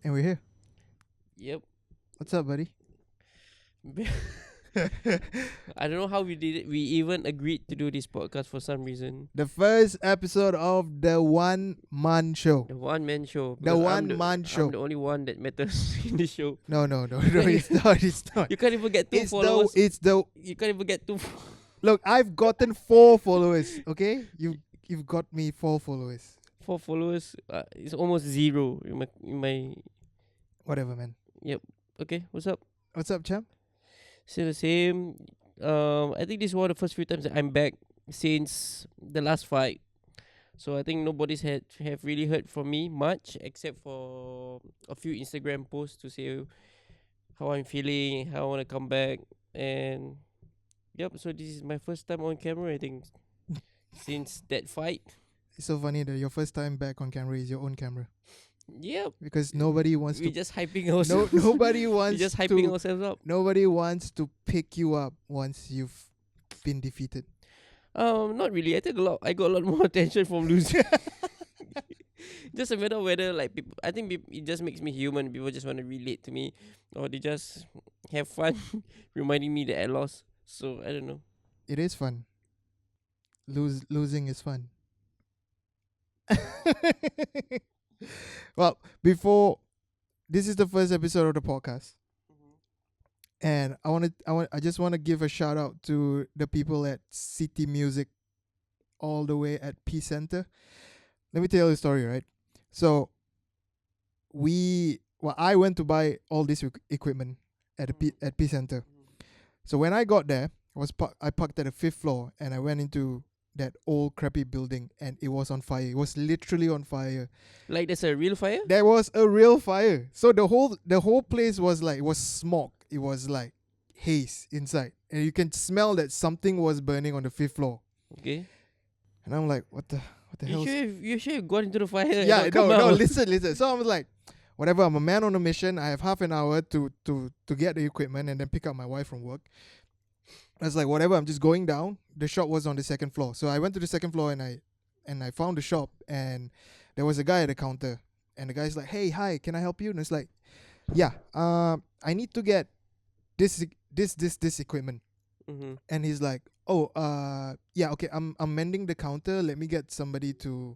And we're here. Yep. What's up, buddy? I don't know how we did it. We even agreed to do this podcast for some reason. The first episode of the One Man Show. The one man show. The Because One Man I'm Show. the only one that matters in the show. No, no, no, You no. can't, It's not. It's not. you can't even get two It's followers. the. You can't even get two. Look, I've gotten 4 followers. Okay, you've got me 4 followers. 4 followers. It's almost zero in my. Whatever, man. Yep. Okay. What's up? What's up, champ? Still the same. I think this is one of the first few times that I'm back since the last fight. So I think nobody's have really heard from me much except for a few Instagram posts to say how I'm feeling, how I want to come back, and yep. So this is my first time on camera. I think since that fight. It's so funny that your first time back on camera is your own camera Yep. because nobody wants We to. just hyping No, ourselves. nobody We wants just hyping to. ourselves up. Nobody wants to pick you up once you've been defeated. Not really. I got a lot more attention from losing. Just a matter of whether like people. I think it just makes me human. People just want to relate to me, or they just have fun reminding me that I lost. So I don't know. It is fun. Losing is fun. Well, before this is the first episode of the podcast, and I just want to give a shout out to the people at City Music, all the way at P Center. Let me tell you the story, right? So I went to buy all this equipment at P Center. So when I got there, I parked at the 5th floor, and I went into that old crappy building, and it was on fire. It was literally on fire. Like there's a real fire. There was a real fire. So the whole place was like, it was smoke. It was like haze inside, and you can smell that something was burning on the 5th floor. Okay. And I'm like, what the hell? You sure you got into the fire? and Yeah, not come no, out? listen. So I was like, whatever. I'm a man on a mission. I have half an hour to get the equipment and then pick up my wife from work. I was like, whatever. I'm just going down. The shop was on the 2nd floor, so I went to the 2nd floor and I found the shop, and there was a guy at the counter, and the guy's like, hey, hi, can I help you? And it's like, yeah, I need to get this equipment. Mm-hmm. And he's like, oh, yeah, okay, I'm mending the counter. Let me get somebody to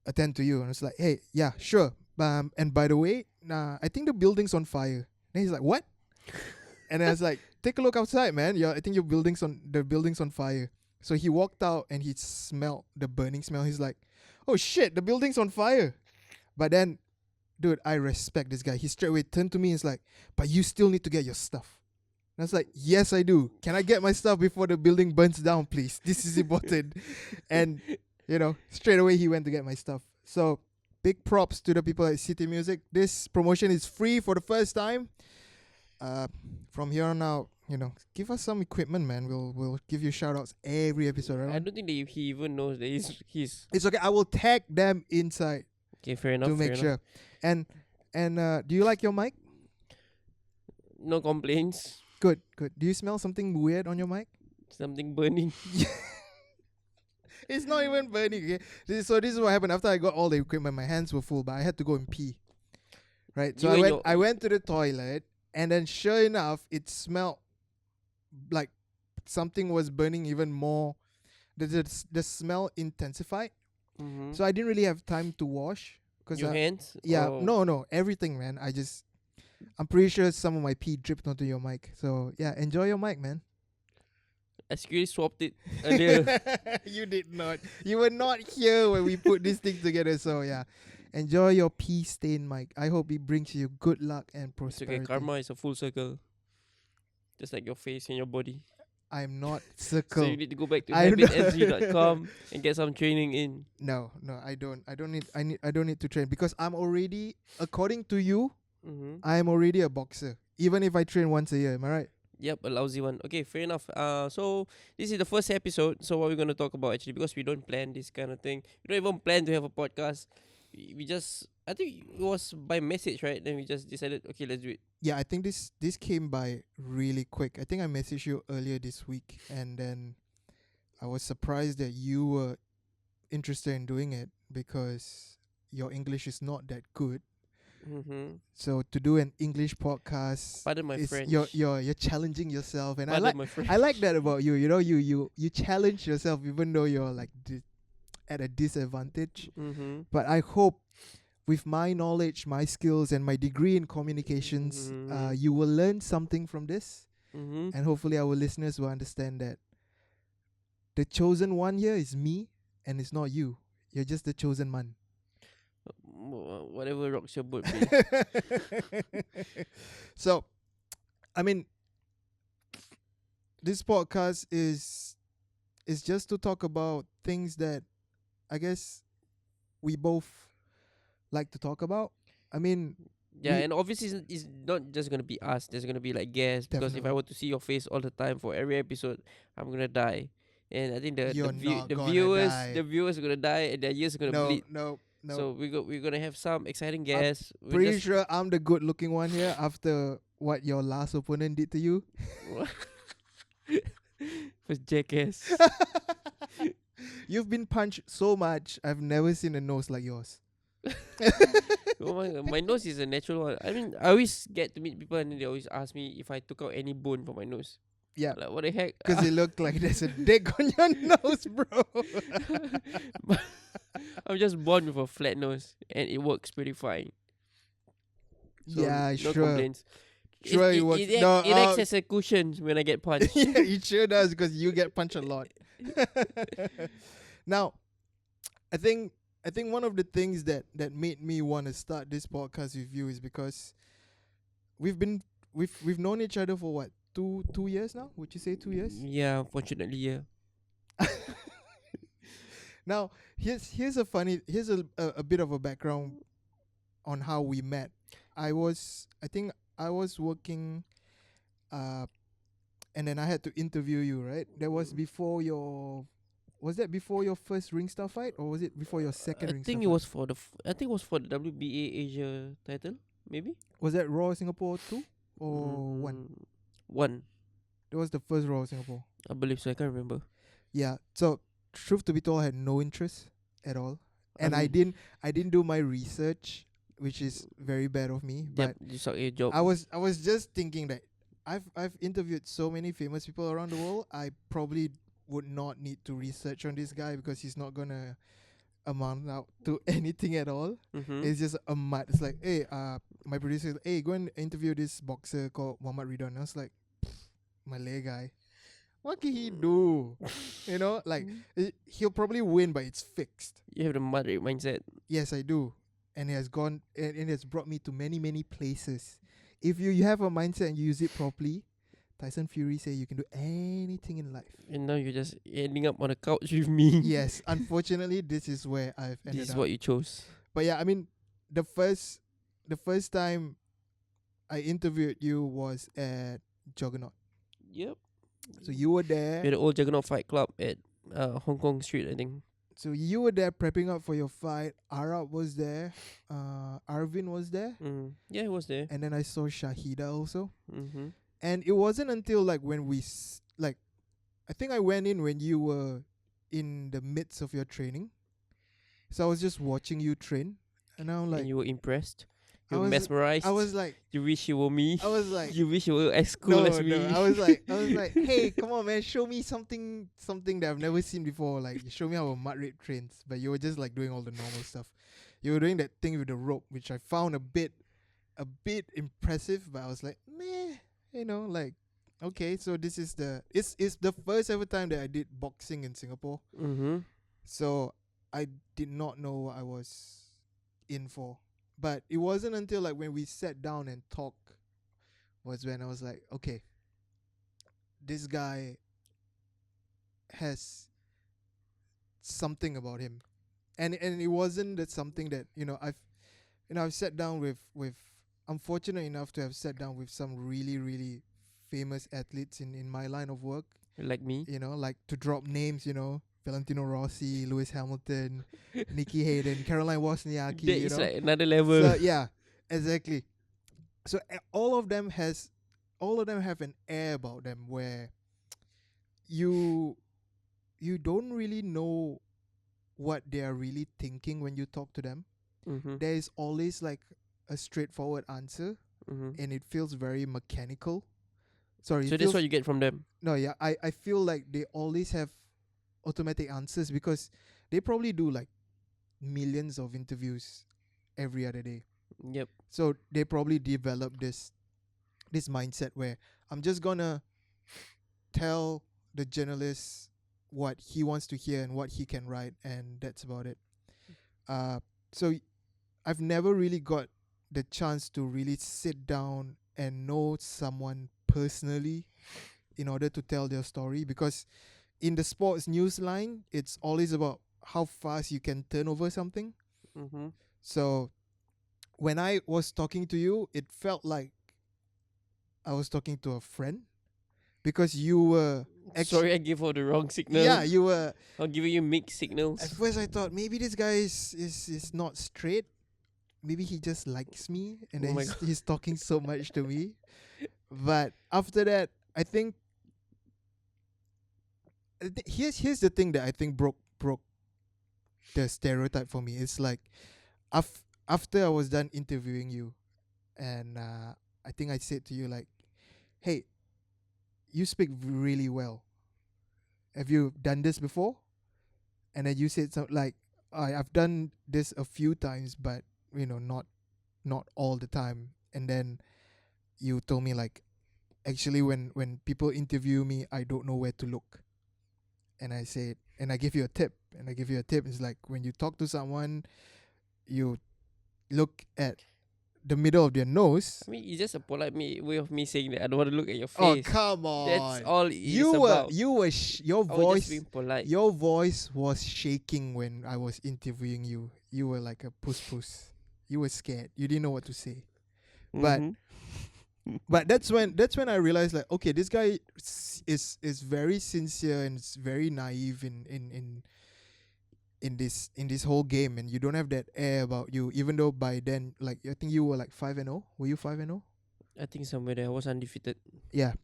attend to you. And it's like, hey, yeah, sure. And by the way, I think the building's on fire. And he's like, what? And I was like, take a look outside, man. Yeah, I think the building's on fire. So he walked out and he smelled the burning smell. He's like, oh shit, the building's on fire. But then, dude, I respect this guy. He straight away turned to me and is like, but you still need to get your stuff. And I was like, yes, I do. Can I get my stuff before the building burns down, please? This is important. And, straight away he went to get my stuff. So, big props to the people at City Music. This promotion is free for the first time. From here on out, give us some equipment, man. We'll give you shout outs every episode, right? I don't think that he even knows that he's It's okay. I will tag them inside okay. Fair enough. to make fair sure. And do you like your mic? No complaints. Good. Do you smell something weird on your mic? Something burning. It's not even burning. Okay? This is what happened after I got all the equipment. My hands were full, but I had to go and pee. Right. So I went to the toilet, and then sure enough, it smelled like something was burning even more. The smell intensified. Mm-hmm. So I didn't really have time to wash. Your hands? Yeah, Oh. no, everything, man. I'm pretty sure some of my pee dripped onto your mic. So yeah, enjoy your mic, man. I secretly swapped it earlier. You did not. You were not here when we put this thing together. So yeah, enjoy your pee stained mic. I hope it brings you good luck and It's prosperity. okay. Karma is a full circle. Just like your face and your body. I'm not So circle. you need to go back to I know. habitsg.com and get some training in. No, I don't. I don't need to train because I'm already, according to you, Mm-hmm. I am already a boxer. Even if I train once a year, am I right? Yep, a lousy one. Okay, fair enough. So this is the first episode. So what we're gonna talk about actually, because we don't plan this kind of thing. We don't even plan to have a podcast. We just, I think it was by message, right? Then we just decided, okay, let's do it. Yeah, I think this came by really quick. I think I messaged you earlier this week, and then I was surprised that you were interested in doing it because your English is not that good. Mm-hmm. So to do an English podcast Pardon my is French. you're challenging yourself, and Pardon my French. I like that about you. You know, you challenge yourself even though you're like at a disadvantage. Mm-hmm. But I hope with my knowledge, my skills, and my degree in communications, Mm-hmm. you will learn something from this, Mm-hmm. and hopefully our listeners will understand that the chosen one here is me, and it's not you. You're just the chosen man. Whatever rocks your boat, please. So, I mean, this podcast is just to talk about things that I guess we both like to talk about. I mean, Yeah, we and obviously it's not just gonna be us. There's gonna be like guests, because if I definitely were to see your face all the time for every episode, I'm gonna die. And I think you're not the gonna the die. viewers are gonna die, and their ears are gonna No, bleed. no, no. So we're gonna have some exciting I'm guests. We pretty just sure I'm the good looking one here after what your last opponent did to you. was jackass. You've been punched so much. I've never seen a nose like yours. Oh my god, my nose is a natural one. I mean, I always get to meet people and then they always ask me if I took out any bone from my nose. Yeah, Like, what the heck? because it looked like there's a dick on your nose, bro. I'm just born with a flat nose and it works pretty fine. So Yeah, no sure. complaints. Sure, it works. No, it acts as a cushion when I get punched. yeah, it sure does because you get punched a lot. Now, I think one of the things that made me want to start this podcast with you is because we've known each other for what, two years now? Would you say 2 years? Yeah, unfortunately, yeah. Now, here's a bit of a background on how we met. I think I was working, and then I had to interview you, right? That was before was that before your first ring star fight, or was it before your second I ring think star it fight? was for I think it was for the WBA Asia title, maybe. Was that Raw Singapore 2 or 1? One, That was the first Raw Singapore. I believe so. I can't remember. Yeah. So, truth to be told, I had no interest at all, and I mean, didn't do my research, which is very bad of me. But yep, you suck at your job. I was just thinking that I've interviewed so many famous people around the world. I probably would not need to research on this guy because he's not gonna amount out to anything at all. Mm-hmm. It's just a mud. It's like, hey, my producer, is, hey, go and interview this boxer called Muhammad Ridhwan. I was like, Malay guy, what can he do? You know, like he'll probably win, but it's fixed. You have the moderate mindset. Yes, I do, and it has gone and it has brought me to many places. If you have a mindset and you use it properly, Tyson Fury say you can do anything in life. And now you're just ending up on a couch with me. Yes, unfortunately, this is where I've ended This is up. what you chose. But yeah, I mean, the first time I interviewed you was at Juggernaut. Yep. So you were We there. had the old Juggernaut Fight Club at Hong Kong Street, I think. So you were there prepping up for your fight. Arab was there. Arvin was there. Yeah, it was there. And then I saw Shahida also. Mm-hmm. And it wasn't until like when I think I went in when you were in the midst of your training. So I was just watching you train. And I'm like, And you were impressed. You I were was- mesmerized. I was like, You wish you were me. I was like, You wish you were as cool as me. I was like, hey, come on, man, show me something that I've never seen before. Like, show me how a mud rape trains. But you were just like doing all the normal stuff. You were doing that thing with the rope, which I found a bit impressive. But I was like, meh, like, okay. So this is it's the first ever time that I did boxing in Singapore. Mm-hmm. So I did not know what I was in for. But it wasn't until like when we sat down and talked was when I was like, okay, this guy has something about him. And it wasn't that something that, I've sat down with I'm fortunate enough to have sat down with some really, really famous athletes in my line of work. Like me. Like to drop names, Valentino Rossi, Lewis Hamilton, Nikki Hayden, Caroline Wozniacki. That is like another level. So, yeah, exactly. So all of them have an air about them where you don't really know what they are really thinking when you talk to them. Mm-hmm. There is always like a straightforward answer, Mm-hmm. and it feels very mechanical. Sorry, it So that's feels what you get from them. no, yeah. I feel like they always have automatic answers because they probably do like millions of interviews every other day. Yep. So they probably develop this mindset where I'm just gonna tell the journalist what he wants to hear and what he can write, and that's about it. Uh, so I've never really got the chance to really sit down and know someone personally in order to tell their story, because in the sports news line, it's always about how fast you can turn over something. Mm-hmm. So when I was talking to you, it felt like I was talking to a friend because you were actually, Sorry, I gave all the wrong yeah, signals. you were. I'm giving you mixed At signals. first, I thought maybe this guy is not straight. Maybe he just likes me, and Oh then my god. he's talking so much to me. But after that, I think here's the thing that I think broke the stereotype for me. It's like after I was done interviewing you, and I think I said to you like, "Hey, you speak really well. Have you done this before?" And then you said something like, I've done this a few times, but not all the time." And then you told me like, actually, when people interview me, I don't know where to look. And I said, and I give you a tip, and I give you a tip. It's like when you talk to someone, you look at the middle of their nose. I mean, it's just a polite way of me saying that I don't want to look at your Oh, face. come That's on! all it is about. Your I was just voice, being polite. your voice was shaking when I was interviewing you. You were like a puss. You were scared. You didn't know what to say. But Mm-hmm. that's when I realized like, okay, this guy is very sincere and it's very naive in this whole game, and you don't have that air about you, even though by then, like, I think you were like 5-0. Were you 5-0? I think somewhere there I was undefeated. Yeah.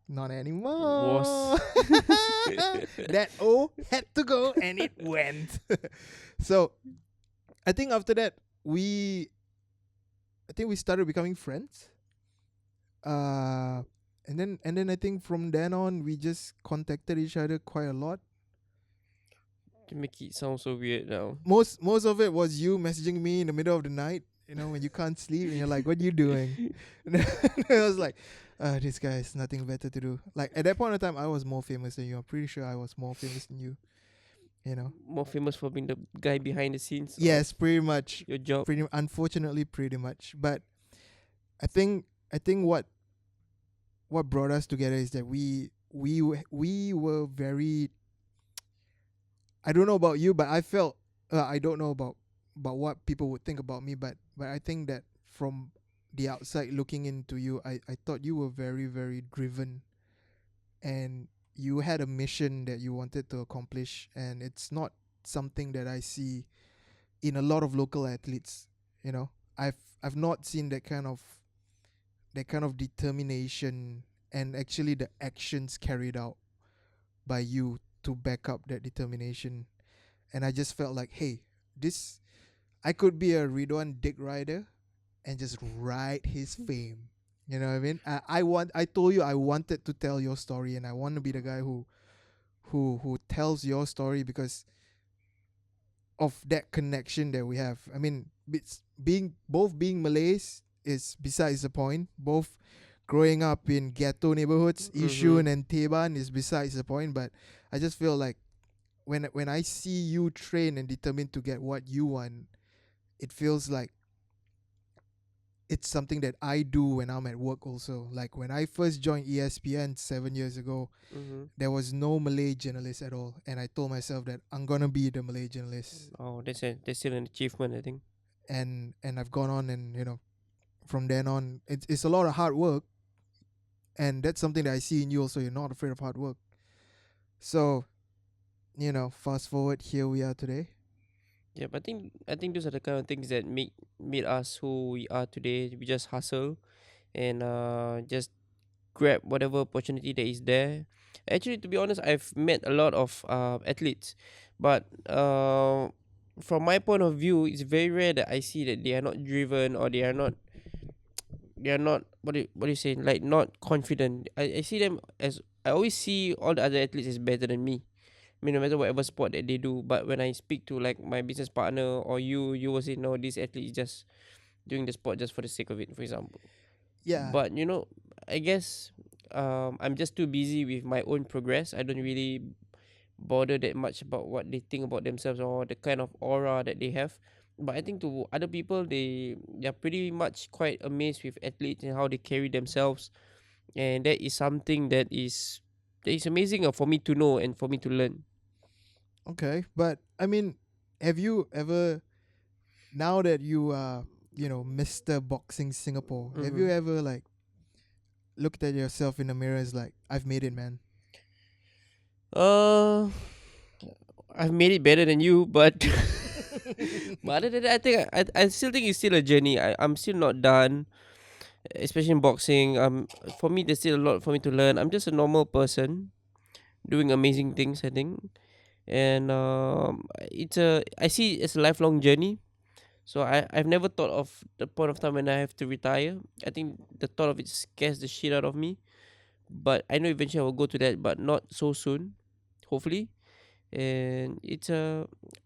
Not anymore. Was. That O had to go and it went. So I think after that we I think we started becoming friends. Uh and then I think from then on we just contacted each other quite a lot. To make it sound so weird now. Most of it was you messaging me in the middle of the night, when you can't sleep and you're like, "What are you doing?" And then I was like, this guy has nothing better to do. Like at that point in time, I was more famous than you. I'm pretty sure I was more famous than you. You know. More famous for being the guy behind the scenes of Yes, pretty much. your job. Unfortunately, pretty much. But I think what brought us together is that we were very. I don't know about you, but I felt I don't know about what people would think about me, but I think that from the outside looking into you, I thought you were very, very driven, and you had a mission that you wanted to accomplish, and it's not something that I see in a lot of local athletes. I've not seen that kind of determination, and actually the actions carried out by you to back up that determination. And I just felt like, hey, this I could be a Ridhwan dick rider and just ride his fame. You know what I mean? I told you I wanted to tell your story, and I want to be the guy who tells your story because of that connection that we have. I mean, being Malays is besides the point. Both growing up in ghetto neighborhoods, Mm-hmm. Yishun and Teban, is besides the point. But I just feel like when I see you train and determined to get what you want, it feels like it's something that I do when I'm at work also. Like when I first joined ESPN 7 years ago, Mm-hmm. there was no Malay journalist at all, and I told myself that I'm gonna be the Malay journalist. Oh, that's still an achievement, I think. And I've gone on, and from then on, it's a lot of hard work, and that's something that I see in you also. You're not afraid of hard work. So fast forward, here we are today. Yeah, but I think those are the kind of things that made us who we are today. We just hustle and just grab whatever opportunity that is there. Actually, to be honest, I've met a lot of athletes, but from my point of view, it's very rare that I see that they are not driven, or they are not what do you say, like, not confident. I see them as, I always see all the other athletes as better than me. I mean, no matter whatever sport that they do. But when I speak to like my business partner or you will say no, this athlete is just doing the sport just for the sake of it, for example. Yeah. But I guess I'm just too busy with my own progress. I don't really bother that much about what they think about themselves or the kind of aura that they have. But I think to other people, they're pretty much quite amazed with athletes and how they carry themselves, and that is something that is amazing for me to know and for me to learn. Okay, but I mean, have you ever, now that you are, Mr. Boxing Singapore, have you Mm-hmm. ever like looked at yourself in the mirror as like, I've made it, man? Uh, I've made it better than you, but but other than that, I think I still think it's still a journey. I'm still not done, especially in boxing. For me, there's still a lot for me to learn. I'm just a normal person doing amazing things, I think. And I see it as a lifelong journey. So I've never thought of the point of time when I have to retire. I think the thought of it scares the shit out of me. But I know eventually I will go to that, but not so soon, hopefully. And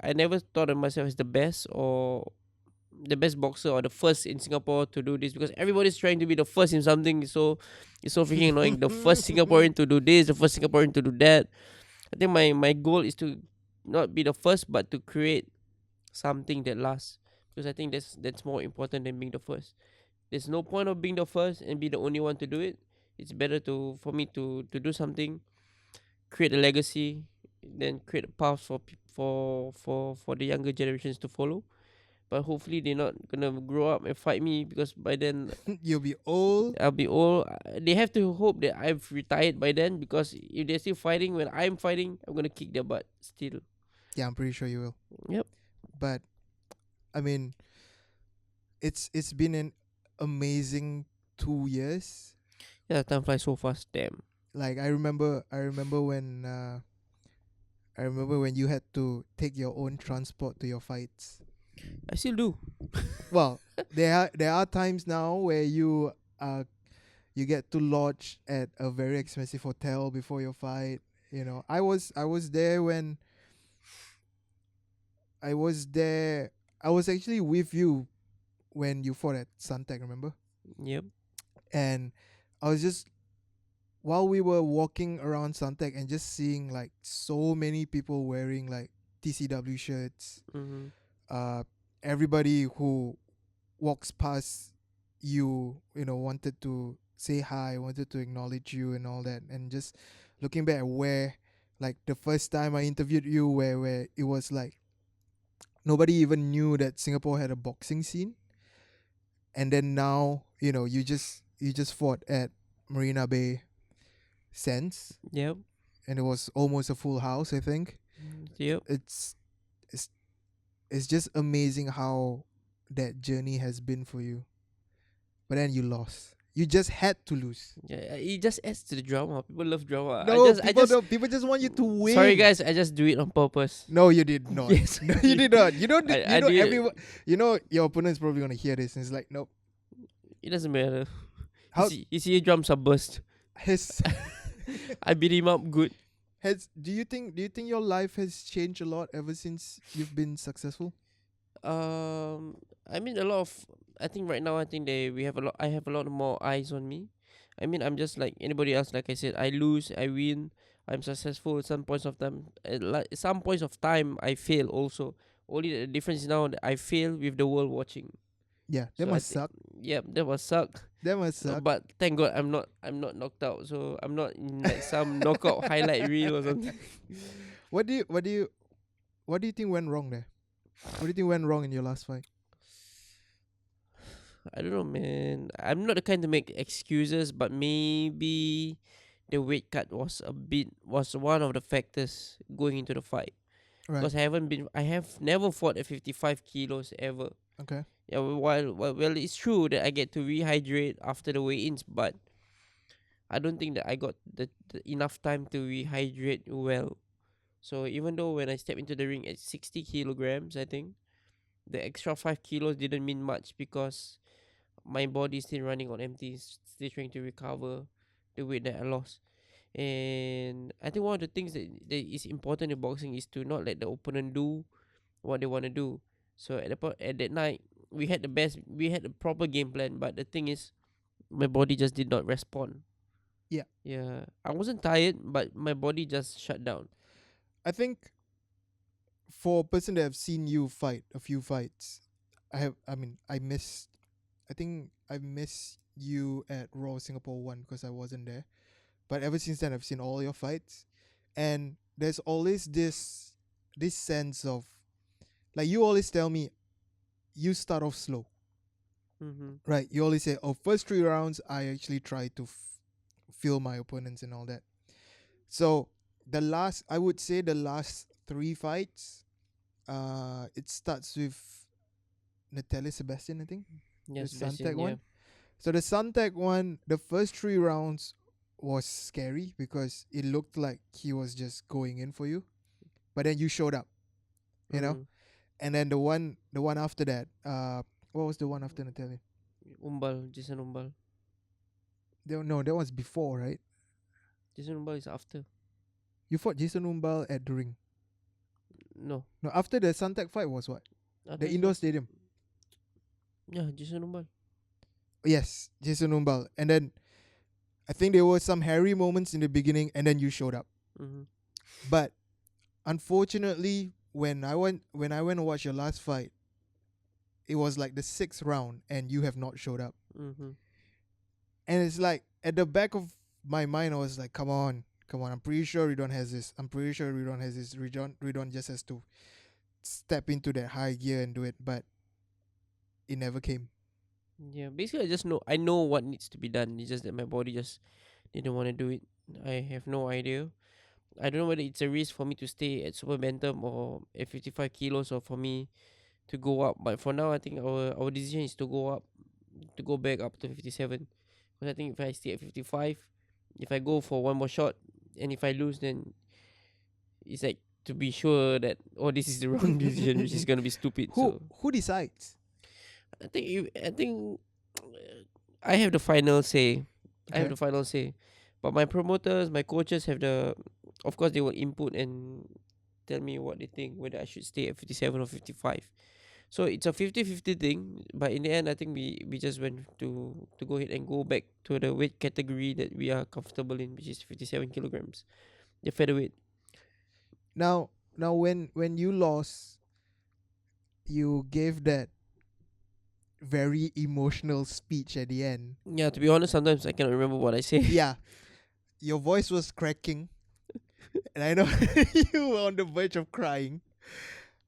I never thought of myself as the best, or the best boxer, or the first in Singapore to do this, because everybody's trying to be the first in something. So it's so freaking annoying. The first Singaporean to do this, the first Singaporean to do that. I think my goal is to not be the first, but to create something that lasts. Because I think that's more important than being the first. There's no point of being the first and be the only one to do it. It's better for me to do something, create a legacy, then create a path for the younger generations to follow. But hopefully they're not gonna grow up and fight me, because by then You'll be old. I'll be old. They have to hope that I've retired by then, because if they're still fighting when I'm fighting, I'm gonna kick their butt still. Yeah, I'm pretty sure you will. Yep. But I mean, it's been an amazing 2 years. Yeah, time flies so fast. Damn. Like I remember when you had to take your own transport to your fights. I still do. Well, there are times now where you get to lodge at a very expensive hotel before your fight. I was there when I was there. I was actually with you when you fought at Suntec, remember? Yep. And I was just, while we were walking around Suntec and just seeing like so many people wearing like TCW shirts, Mm-hmm. uh, everybody who walks past you, wanted to say hi, wanted to acknowledge you and all that. And just looking back at where, like the first time I interviewed you, where it was like nobody even knew that Singapore had a boxing scene. And then now, you just fought at Marina Bay Sands, Yep. and it was almost a full house, I think. Yep. It's it's just amazing how that journey has been for you. But then you lost. You just had to lose. Yeah, it just adds to the drama. People love drama. No, I people just don't. People just want you to win. Sorry guys, I just do it on purpose. No, you did not. Yes, No, you did not. You don't. I do it. Everyone. Your opponent's probably gonna hear this, and it's like, nope. It doesn't matter. How You see your drums are burst. has I beat him up good. has do you think your life has changed a lot ever since you've been successful? I mean a lot of. I think right now, I think they we have a lot. I have a lot more eyes on me. I mean, I'm just like anybody else. Like I said, I lose, I win. I'm successful at some points of time. At like some points of time, I fail also. Only the difference is now that I fail with the world watching. Yeah, that So I must think, suck. yep, that was suck. That must suck. But thank God I'm not knocked out. So I'm not in like some knockout highlight reel or something. What do you think went wrong there? What do you think went wrong in your last fight? I don't know, man. I'm not the kind to make excuses, but maybe the weight cut was one of the factors going into the fight. Right. Because I have never fought at 55 kilos ever. Okay. Yeah, well, it's true that I get to rehydrate after the weigh-ins, but I don't think that I got the enough time to rehydrate well. So even though when I stepped into the ring at 60 kilograms, I think the extra 5 kilos didn't mean much because my body is still running on empty, still trying to recover the weight that I lost. And I think one of the things that is important in boxing is to not let the opponent do what they want to do. So at that night, we had a proper game plan, but the thing is, my body just did not respond. Yeah. Yeah, I wasn't tired, but my body just shut down. I think for a person that have seen you fight a few fights, I missed. I think I missed you at Raw Singapore 1 because I wasn't there. But ever since then, I've seen all your fights, and there's always this sense of, like, you always tell me, you start off slow, Mm-hmm. right? You always say, "Oh, first 3 rounds, I actually try to feel my opponents and all that." So I would say the last 3 fights, it starts with Natalia Sebastian, I think, the Yes, Suntec Sebastian. Yeah. one. So the Suntec one, the first 3 rounds was scary because it looked like he was just going in for you, but then you showed up, you know. Mm-hmm. And then the one after that, what was the one after Natalia? Jason Umbal. No, that was before, right? Jason Umbal is after. You fought Jason Umbal at the ring. No. No, after the Suntec fight was what? After The indoor stadium. Yeah, Jason Umbal. Yes, Jason Umbal. And then I think there were some hairy moments in the beginning, and then you showed up. Mm-hmm. But unfortunately, when I went to watch your last fight, it was like the 6th round, and you have not showed up. Mm-hmm. And it's like at the back of my mind, I was like, come on. I'm pretty sure Ridhwan has this. I'm pretty sure Ridhwan has this. Ridhwan just has to step into that high gear and do it. But it never came. Yeah, basically I know what needs to be done. It's just that my body just didn't want to do it. I have no idea. I don't know whether it's a risk for me to stay at super bantam or at 55 kilos, or for me to go up. But for now, I think our decision is to go up, to go back up to 57. Because I think if I stay at 55, if I go for one more shot, and if I lose, then it's like to be sure that, oh, this is the wrong decision, which is gonna be stupid. So Who decides? I think I have the final say. I have Okay. the final say. But my promoters, my coaches have of course they will input and tell me what they think, whether I should stay at 57 or 55. So it's a 50-50 thing, but in the end I think we just went to go ahead and go back to the weight category that we are comfortable in, which is 57 kilograms, the featherweight. Now when you lost, you gave that very emotional speech at the end. Yeah, to be honest, sometimes I cannot remember what I say. Yeah, your voice was cracking, and I know you were on the verge of crying.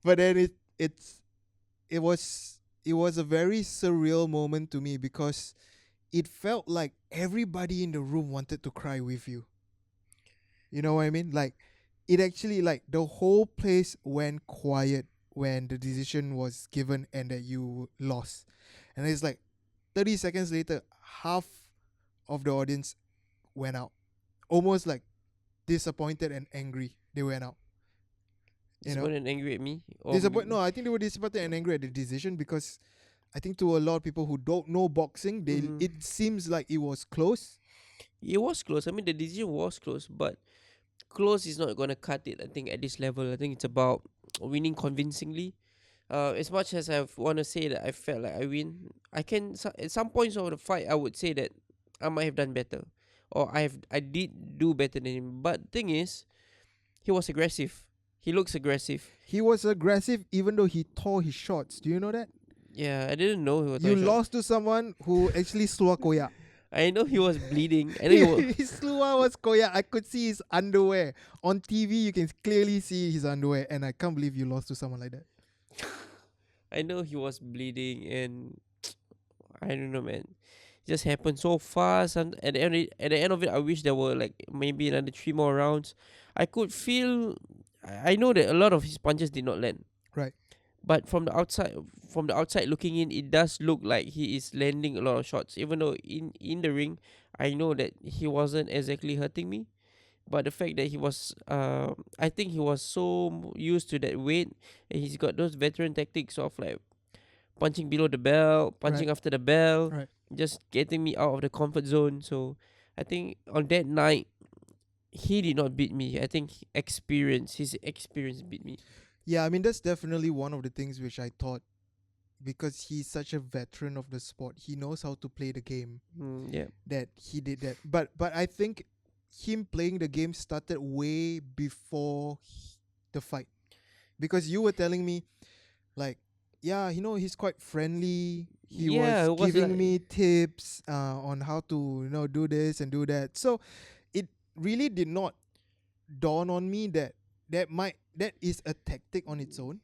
But then it was a very surreal moment to me because it felt like everybody in the room wanted to cry with you. You know what I mean? Like, it actually, like, the whole place went quiet when the decision was given and that you lost. And it's like 30 seconds later, half of the audience went out. Almost like disappointed and angry. They went out. You know? Disappointed and angry at me. No, I think they were disappointed and angry at the decision because I think to a lot of people who don't know boxing, Mhm. it seems like it was close. It was close. I mean, the decision was close, but close is not gonna cut it. I think at this level, I think it's about winning convincingly. As much as I want to say that I felt like I win, at some points of the fight I would say that I might have done better, or I did do better than him. But the thing is, he was aggressive. He looks aggressive. He was aggressive even though he tore his shorts. Do you know that? Yeah, I didn't know he was. You lost to someone who actually slew koyak. I know he was bleeding. I know he was. His slua was koyak. I could see his underwear. On TV, you can clearly see his underwear. And I can't believe you lost to someone like that. I know he was bleeding, and I don't know, man. It just happened so fast, and at the end of it, I wish there were like maybe another 3 more rounds. I could feel. I know that a lot of his punches did not land. Right. But from the outside looking in, it does look like he is landing a lot of shots. Even though in the ring, I know that he wasn't exactly hurting me. But the fact that he was, I think he was so used to that weight, and he's got those veteran tactics of like punching below the belt, Right. punching after the bell, Right. just getting me out of the comfort zone. So I think on that night he did not beat me. I think his experience beat me. Yeah, I mean that's definitely one of the things which I thought, because he's such a veteran of the sport. He knows how to play the game, Yeah. that he did that. But I think him playing the game started way before the fight, because you were telling me like, yeah, he's quite friendly. He Yeah, was it was giving like me tips on how to do this and do that. So it really did not dawn on me that that is a tactic on its own.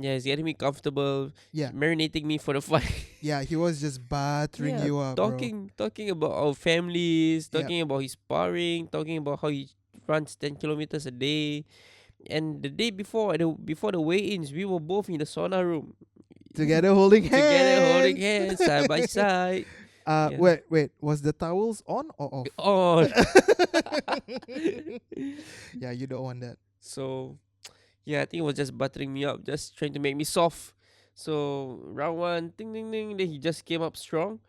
yeah, he's getting me comfortable, Yeah, marinating me for the fight. yeah, he was just battering Yeah, you up, bro. talking about our families, Yeah, talking about his sparring, talking about how he runs 10 kilometers a day. And the day before, before the weigh-ins, we were both in the sauna room, together holding together holding hands. hands side by side. Yeah. Wait, was the towels on or off? Oh. Yeah, you don't want that. So yeah, I think it was just buttering me up, just trying to make me soft. So round one, ding ding ding, then he just came up strong.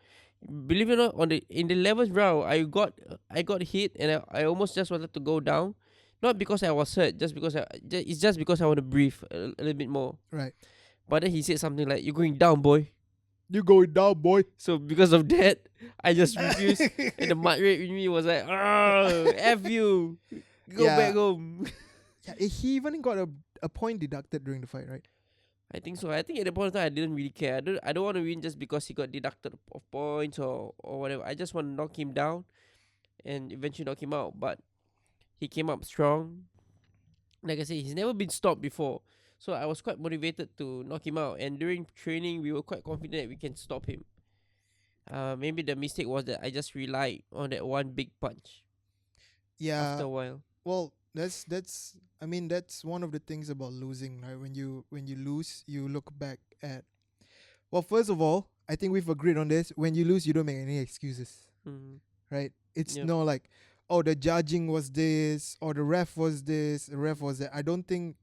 Believe it or not, in the 11th round, I got hit, and I almost just wanted to go down, not because I was hurt, just because it's just because I want to breathe a little bit more. Right. But then he said something like, "You're going down, boy." You going down, boy. So because of that, I just refused, and the mud rate with me was like, "Oh, f you, go back Yeah. home." Yeah, he even got a point deducted during the fight, right? I think so. I think at the point of time I didn't really care. I don't want to win just because he got deducted of points or whatever. I just want to knock him down and eventually knock him out. But he came up strong. Like I said, he's never been stopped before. So I was quite motivated to knock him out. And during training, we were quite confident that we can stop him. Maybe the mistake was that I just relied on that one big punch. Yeah. After a while. Well, that's I mean that's one of the things about losing, right? When you lose, you look back at, well, first of all, I think we've agreed on this. When you lose, you don't make any excuses, Mm. right? It's Yep. no like, oh, the judging was this, or the ref was this, the ref was that. I don't think,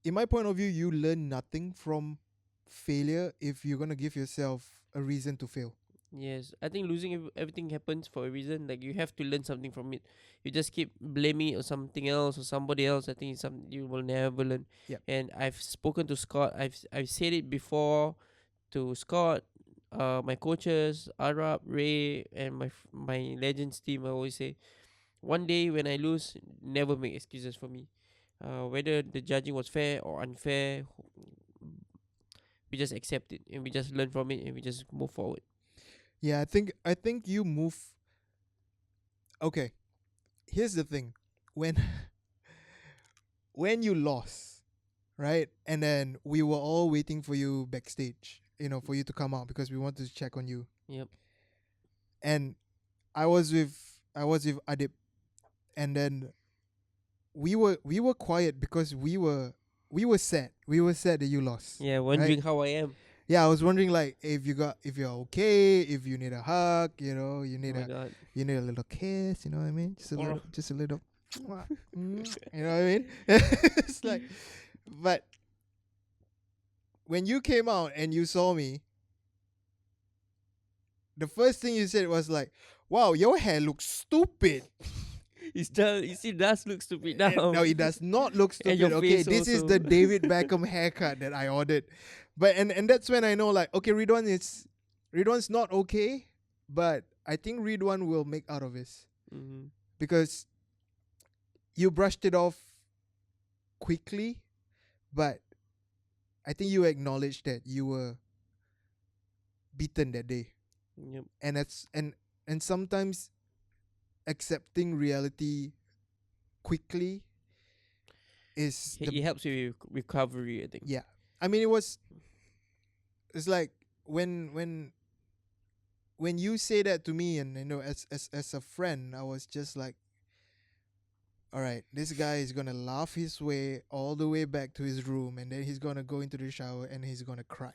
in my point of view, you learn nothing from failure if you're gonna give yourself a reason to fail. Yes, I think losing everything happens for a reason. Like you have to learn something from it. You just keep blaming it on something else or somebody else. I think it's something you will never learn. Yep. And I've spoken to Scott. I've said it before to Scott, my coaches, Arab, Ray, and my legends team. I always say, one day when I lose, never make excuses for me. Whether the judging was fair or unfair, we just accept it and we just learn from it and we just move forward. Yeah, I think you move. Okay, here's the thing. When when you lost, right? And then we were all waiting for you backstage, for you to come out because we wanted to check on you. Yep. And I was with Adip, and then we were quiet because we were sad. We were sad that you lost. Yeah, wondering how I am. Yeah, I was wondering like if you're okay, if you need a hug, you Oh need my god. you need a little kiss, you know what I mean? Just a Oh. little, just a little, you know what I mean? It's like, but when you came out and you saw me, the first thing you said was like, "Wow, your hair looks stupid." You still does look stupid And now. no, it does not look And stupid. your Okay, face this is also. the David Beckham haircut that I ordered, but and that's when I know like, okay, Ridwan's not okay, but I think Ridwan will make out of this Mhm. because you brushed it off quickly, but I think you acknowledged that you were beaten that day, Yep. and and sometimes accepting reality quickly is It helps you with recovery, I think. yeah. I mean, it's like when you say that to me, and as a friend, I was just like, all right, this guy is gonna laugh his way all the way back to his room, and then he's gonna go into the shower and he's gonna cry,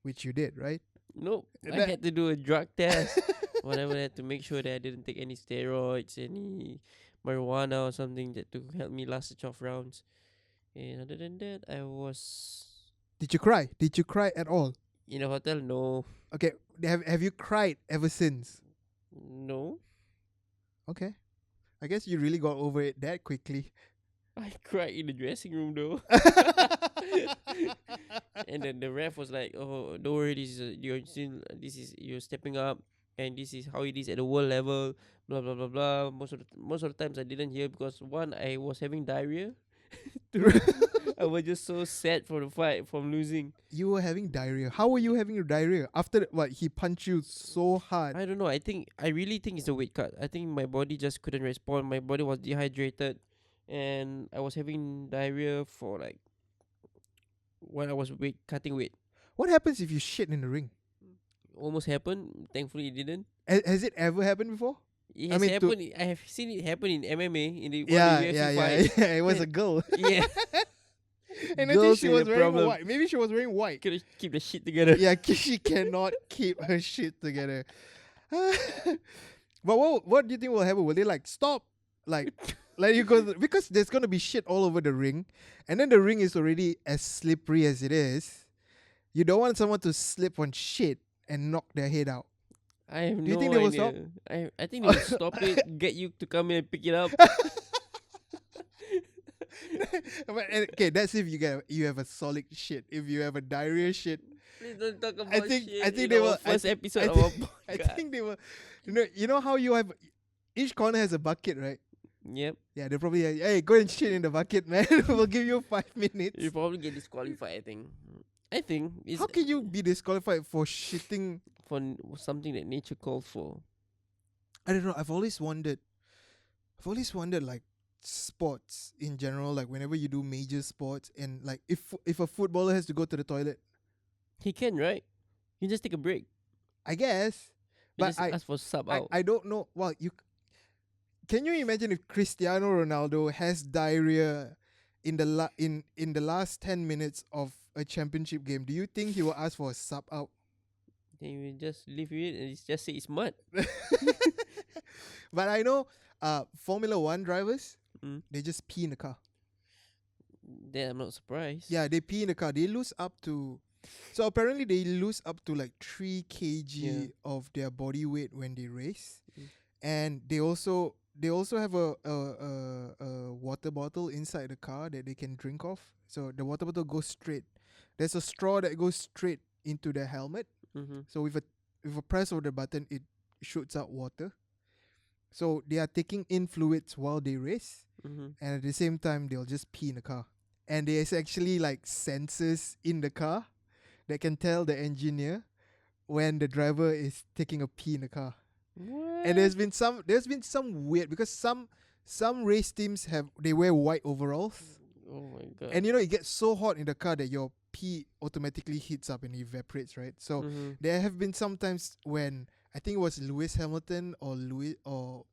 which you did, right? Nope. I That- had to do a drug test. Whatever, I had to make sure that I didn't take any steroids, any marijuana or something that to help me last the 12 rounds. And other than that, I was Did you cry? Did you cry at all? in a hotel. No, Okay, have you cried ever since? no, Okay, I guess you really got over it that quickly. I cried in the dressing room though. And then the ref was like, "Oh, don't worry, you're stepping up, and this is how it is at the world level." Blah blah blah blah. Most of the times I didn't hear because one, I was having diarrhea. Two, I was just so sad for the fight from losing. You were having diarrhea. How were you having your diarrhea after what he punched you so hard? I don't know. I really think it's a weight cut. I think my body just couldn't respond. My body was dehydrated, and I was having diarrhea for like when I was cutting weight. What happens if you shit in the ring? Almost happened. Thankfully, it didn't. Has it ever happened before? It I has mean, happened. I have seen it happen in MMA in the Yeah, one of the UFC yeah. fights. It was a girl. Yeah, And I think girls she with was the wearing problem. white. Maybe she was wearing white. Could keep the shit together. Yeah, she cannot keep her shit together. But what do you think will happen? Will they like stop? Like you go because there's gonna be shit all over the ring, and then the ring is already as slippery as it is. You don't want someone to slip on shit and knock their head out. I have Do you no think they will idea. stop? I think they will stop it. Get you to come in and pick it up. Okay, that's if you have a solid shit. If you have a diarrhea shit, Please don't talk about I think shit they in our will. first episode I of our think, I podcast. think they will. You know how you have each corner has a bucket, right? Yep. Yeah, they're probably like, hey, go and shit in the bucket, man. We'll give you 5 minutes. You probably get disqualified. I think it's How can you be disqualified for shitting? for something that nature calls for. I don't know. I've always wondered, like sports in general, like whenever you do major sports, and like if a footballer has to go to the toilet, He can, right? You just take a break. I guess. You But just ask for sub out. I don't know. Well, can you imagine if Cristiano Ronaldo has diarrhea in the last 10 minutes of a championship game? Do you think he will ask for a sub out? Then you just leave it and just say it's mud. But I know Formula 1 drivers, Mm. they just pee in the car. Then I'm not surprised. Yeah, they pee in the car. They lose up to, so apparently they lose up to like 3 kg Yeah. of their body weight when they race. Mm. And they also have a water bottle inside the car that they can drink off. So the water bottle goes straight. There's a straw that goes straight into the helmet. Mm-hmm. So with a press of the button, it shoots out water. So they are taking in fluids while they race, Mm-hmm. and at the same time they'll just pee in the car. And there's actually like sensors in the car that can tell the engineer when the driver is taking a pee in the car. What? And there's been some weird, because some race teams they wear white overalls, Oh my god. and it gets so hot in the car that your pee automatically heats up and evaporates, right? So Mhm. there have been some times when I think it was Lewis Hamilton or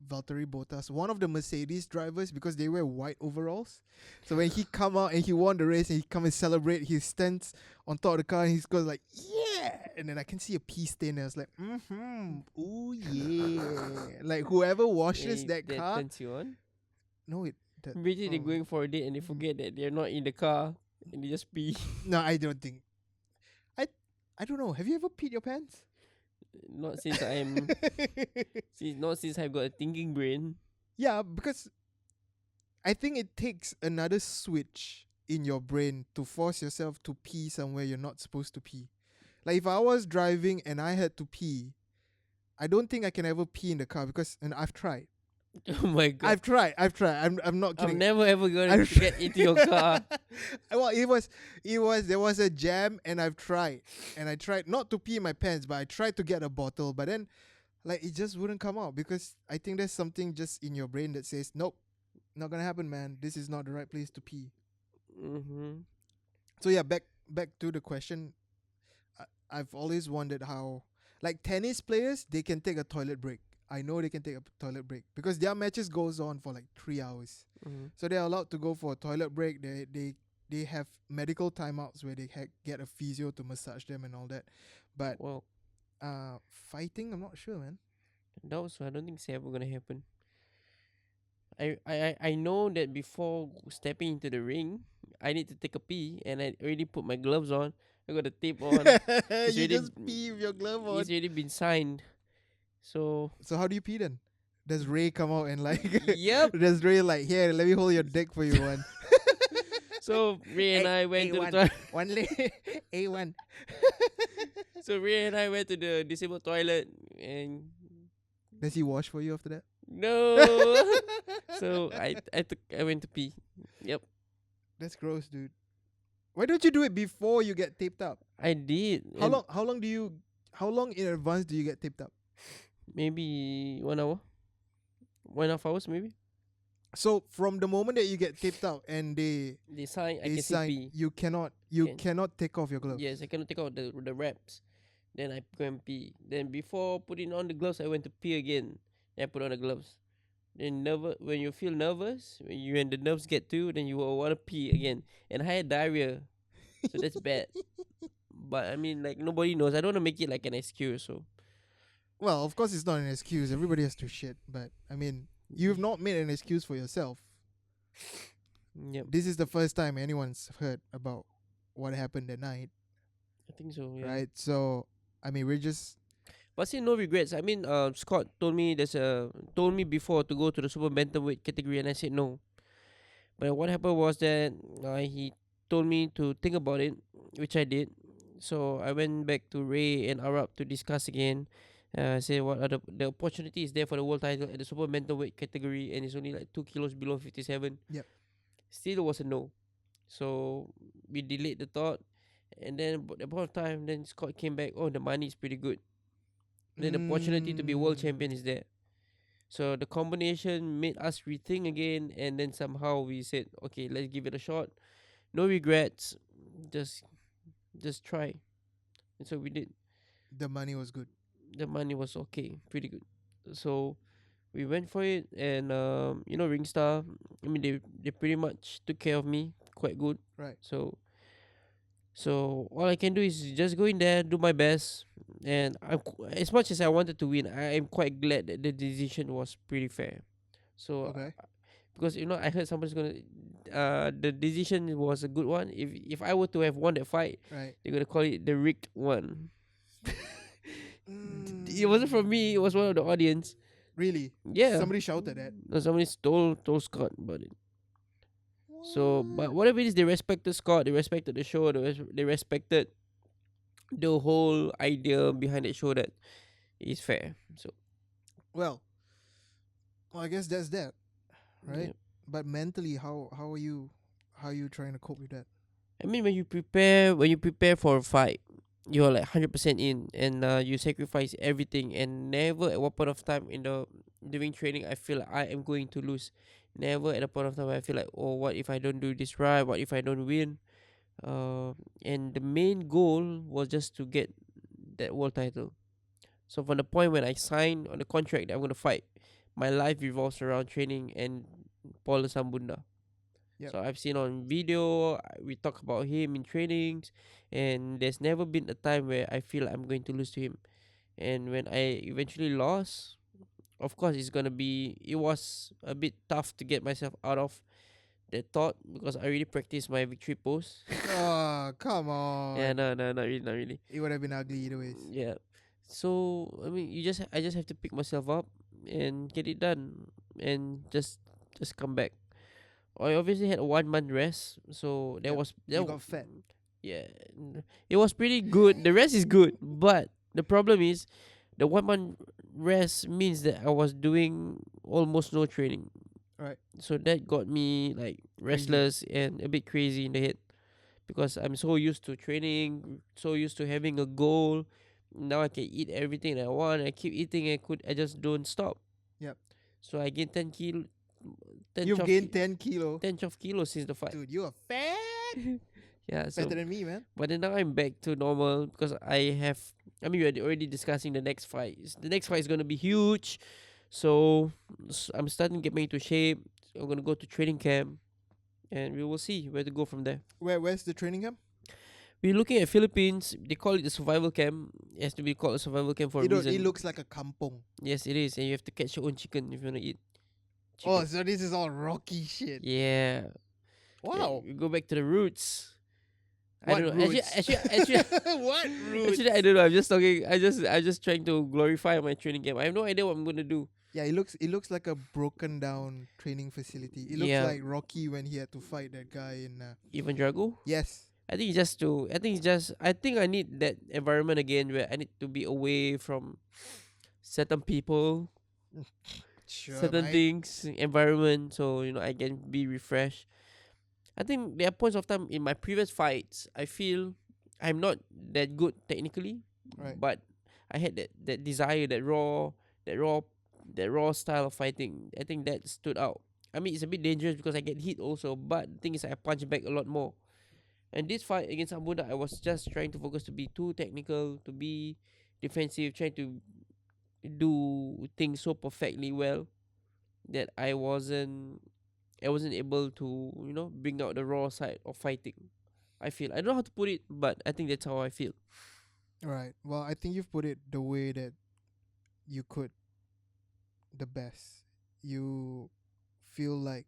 Valtteri Bottas, one of the Mercedes drivers, because they wear white overalls. So when he come out and he won the race and he come and celebrate, he stands on top of the car and he goes like, yeah, and then I can see a pee stain and I was like, ooh yeah. Like whoever washes that car. turns you on. No, Maybe they're going for a date and they forget that they're not in the car and they just pee. No, I don't think. I don't know. Have you ever peed your pants? Not since since I've got a thinking brain. Yeah, because I think it takes another switch in your brain to force yourself to pee somewhere you're not supposed to pee. Like if I was driving and I had to pee, I don't think I can ever pee in the car and I've tried. Oh my god. I've tried. I'm not I'm kidding. never ever going I've to get into your car. Well, there was a jam and I've tried. And I tried not to pee in my pants, but I tried to get a bottle, but then like it just wouldn't come out because I think there's something just in your brain that says, nope, not gonna happen, man. This is not the right place to pee. Mm-hmm. So yeah, back to the question. I've always wondered how, like tennis players, they can take a toilet break. I know they can take a toilet break because their matches goes on for like 3 hours. Mm-hmm. So they're allowed to go for a toilet break. They have medical timeouts where they get a physio to massage them and all that. But Well, fighting, I'm not sure, man. No, so I don't think it's ever gonna happen. I know that before stepping into the ring, I need to take a pee, and I already put my gloves on. I got the tape on. It's You already just pee with your glove it's on. already been signed. So So how do you pee then? Does Ray come out and like yep. does Ray like, here, let me hold your dick for you one. So Ray and I went to the A1. toilet. One A1. So Ray and I went to the disabled toilet, and Does he wash for you after that? no. So I went to pee. Yep, That's gross, dude. Why don't you do it before you get taped up? I did. How And long how long in advance do you get taped up? maybe 1 hour, 1.5 hours maybe. So from the moment that you get taped out and They sign. I they can say sign, pee. you cannot take off your gloves. Yes, I cannot take out the wraps. Then I go and pee. Then before putting on the gloves, I went to pee again. Then I put on the gloves. Then when you feel nervous, when the nerves get to you, then you will want to pee again. And I had diarrhea, so that's bad. But I mean, like nobody knows. I don't want to make it like an excuse. So Well, of course it's not an excuse. Everybody has to shit, but I mean, you've not made an excuse for yourself. yep, This is the first time anyone's heard about what happened that night, I think so. Yeah. right? So, I mean, we're just But still, no regrets. I mean, Scott told me before to go to the super bantamweight category, and I said no. But what happened was that he told me to think about it, which I did. So I went back to Ray and Arab to discuss again. Say what are the opportunity is there for the world title at the super bantamweight category, and it's only like 2 kilos below 57. Yep. Still was a no. So we delayed the thought, and then at the point of time, then Scott came back. Oh, the money is pretty good. Then the opportunity to be world champion is there. So the combination made us rethink again, and then somehow we said, okay, let's give it a shot. No regrets, just just try. And so we did. the money was good, The money was okay, pretty good. So we went for it, and Ringstar. I mean, they pretty much took care of me quite good. right? So all I can do is just go in there, do my best, and as much as I wanted to win, I am quite glad that the decision was pretty fair. So Okay. because I heard somebody's gonna, the decision was a good one. If I were to have won that fight, Right. they're gonna call it the rigged one. It wasn't from me. It was one of the audience. Really? Yeah. Somebody shouted that. No, somebody told Scott about it. So, but whatever it is, they respected Scott. They respected the show. They respected the whole idea behind that show that is fair. So, Well, I guess that's that, right? yeah. But mentally, how are you? How are you trying to cope with that? I mean, when you prepare for a fight, you're like 100% in, and you sacrifice everything. And never at one point of time during training, I feel like I am going to lose. Never at a point of time I feel like, oh, what if I don't do this right? What if I don't win? And the main goal was just to get that world title. So from the point when I signed on the contract that I'm gonna fight, my life revolves around training and Paul Sambunda. Yep. So I've seen on video, we talk about him in trainings, and there's never been a time where I feel I'm going to lose to him. And when I eventually lost, of course it was a bit tough to get myself out of that thought because I already practiced my victory pose. Oh, come Yeah, on! no, no, not really. It would have been ugly either ways. Yeah. So I mean, I just have to pick myself up and get it done, and just come back. I obviously had a 1 month rest, so Yep. that You got fat. yeah, it was pretty good. The rest is good, but the problem is the 1 month rest means that I was doing almost no training. Right. So that got me like Crazy. restless and a bit crazy in the head because I'm so used to training, so used to having a goal. Now I can eat everything that I want. I keep eating. I just don't stop. Yep. So I gained 10 kilo, 10 You've 12 gained 10 kilo. 10 12 kilos since the fight. Dude, you are fat. Yeah, so Fatter than me, man. but then now I'm back to normal because I mean, we're already discussing the next fight. The next fight is gonna be huge, so I'm starting to get me into shape. I'm gonna go to training camp, and we will see where to go from there. Where's the training camp? we're looking at Philippines. They call it a survival camp. It has to be called a survival camp for a reason. It looks like a kampong. Yes, it is, and you have to catch your own chicken if you wanna eat Oh, chicken. so this is all rocky shit. Yeah. Wow. We go back to the roots. I What don't know. roots? Actually, What roots? actually, I don't know. I'm just talking. I'm just trying to glorify my training camp. I have no idea what I'm gonna do. Yeah, it looks like a broken down training facility. It looks Yeah. like Rocky when he had to fight that guy in. Even Drago. Yes. I think it's just to. I think it's just. I think I need that environment again where I need to be away from certain people, Sure. certain mate. things, environment. So I can be refreshed. I think there are points of time in my previous fights. I feel I'm not that good technically, Right. but I had that desire, that raw, that raw style of fighting. I think that stood out. I mean, it's a bit dangerous because I get hit also, but the thing is, I punch back a lot more. And this fight against Abunda, I was just trying to focus to be too technical, to be defensive, trying to do things so perfectly well that I wasn't able to, bring out the raw side of fighting. I feel I don't know how to put it, but I think that's how I feel. Right. Well, I think you've put it the way that you could the best. You feel like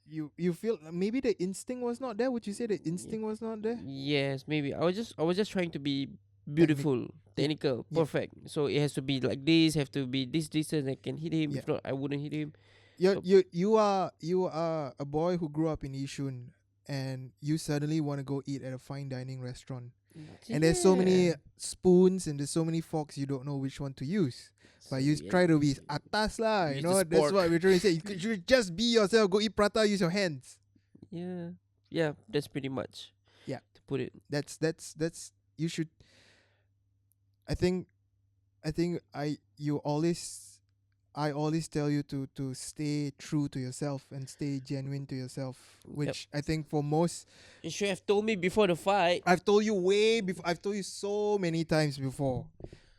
you feel maybe the instinct was not there. Would you say the instinct was not there? Yes, maybe I was just trying to be beautiful, Yeah. technical, Yeah. perfect. So it has to be like this, have to be this distance. I can hit him. Yeah. If not, I wouldn't hit him. You So- you are a boy who grew up in Yishun, and you suddenly want to go eat at a fine dining restaurant. And there's so many Yeah. spoons and there's so many forks you don't know which one to use. But you try to be atas lah, Use you the know. That's spork. what we're trying to say. You should just be yourself. Go eat prata. Use your hands. Yeah, yeah. That's pretty much. Yeah. To put it. That's you should. I think I always tell you to stay true to yourself and stay genuine to yourself. Which I think for most, You should have told me before the fight. I've told you way before. I've told you so many times before,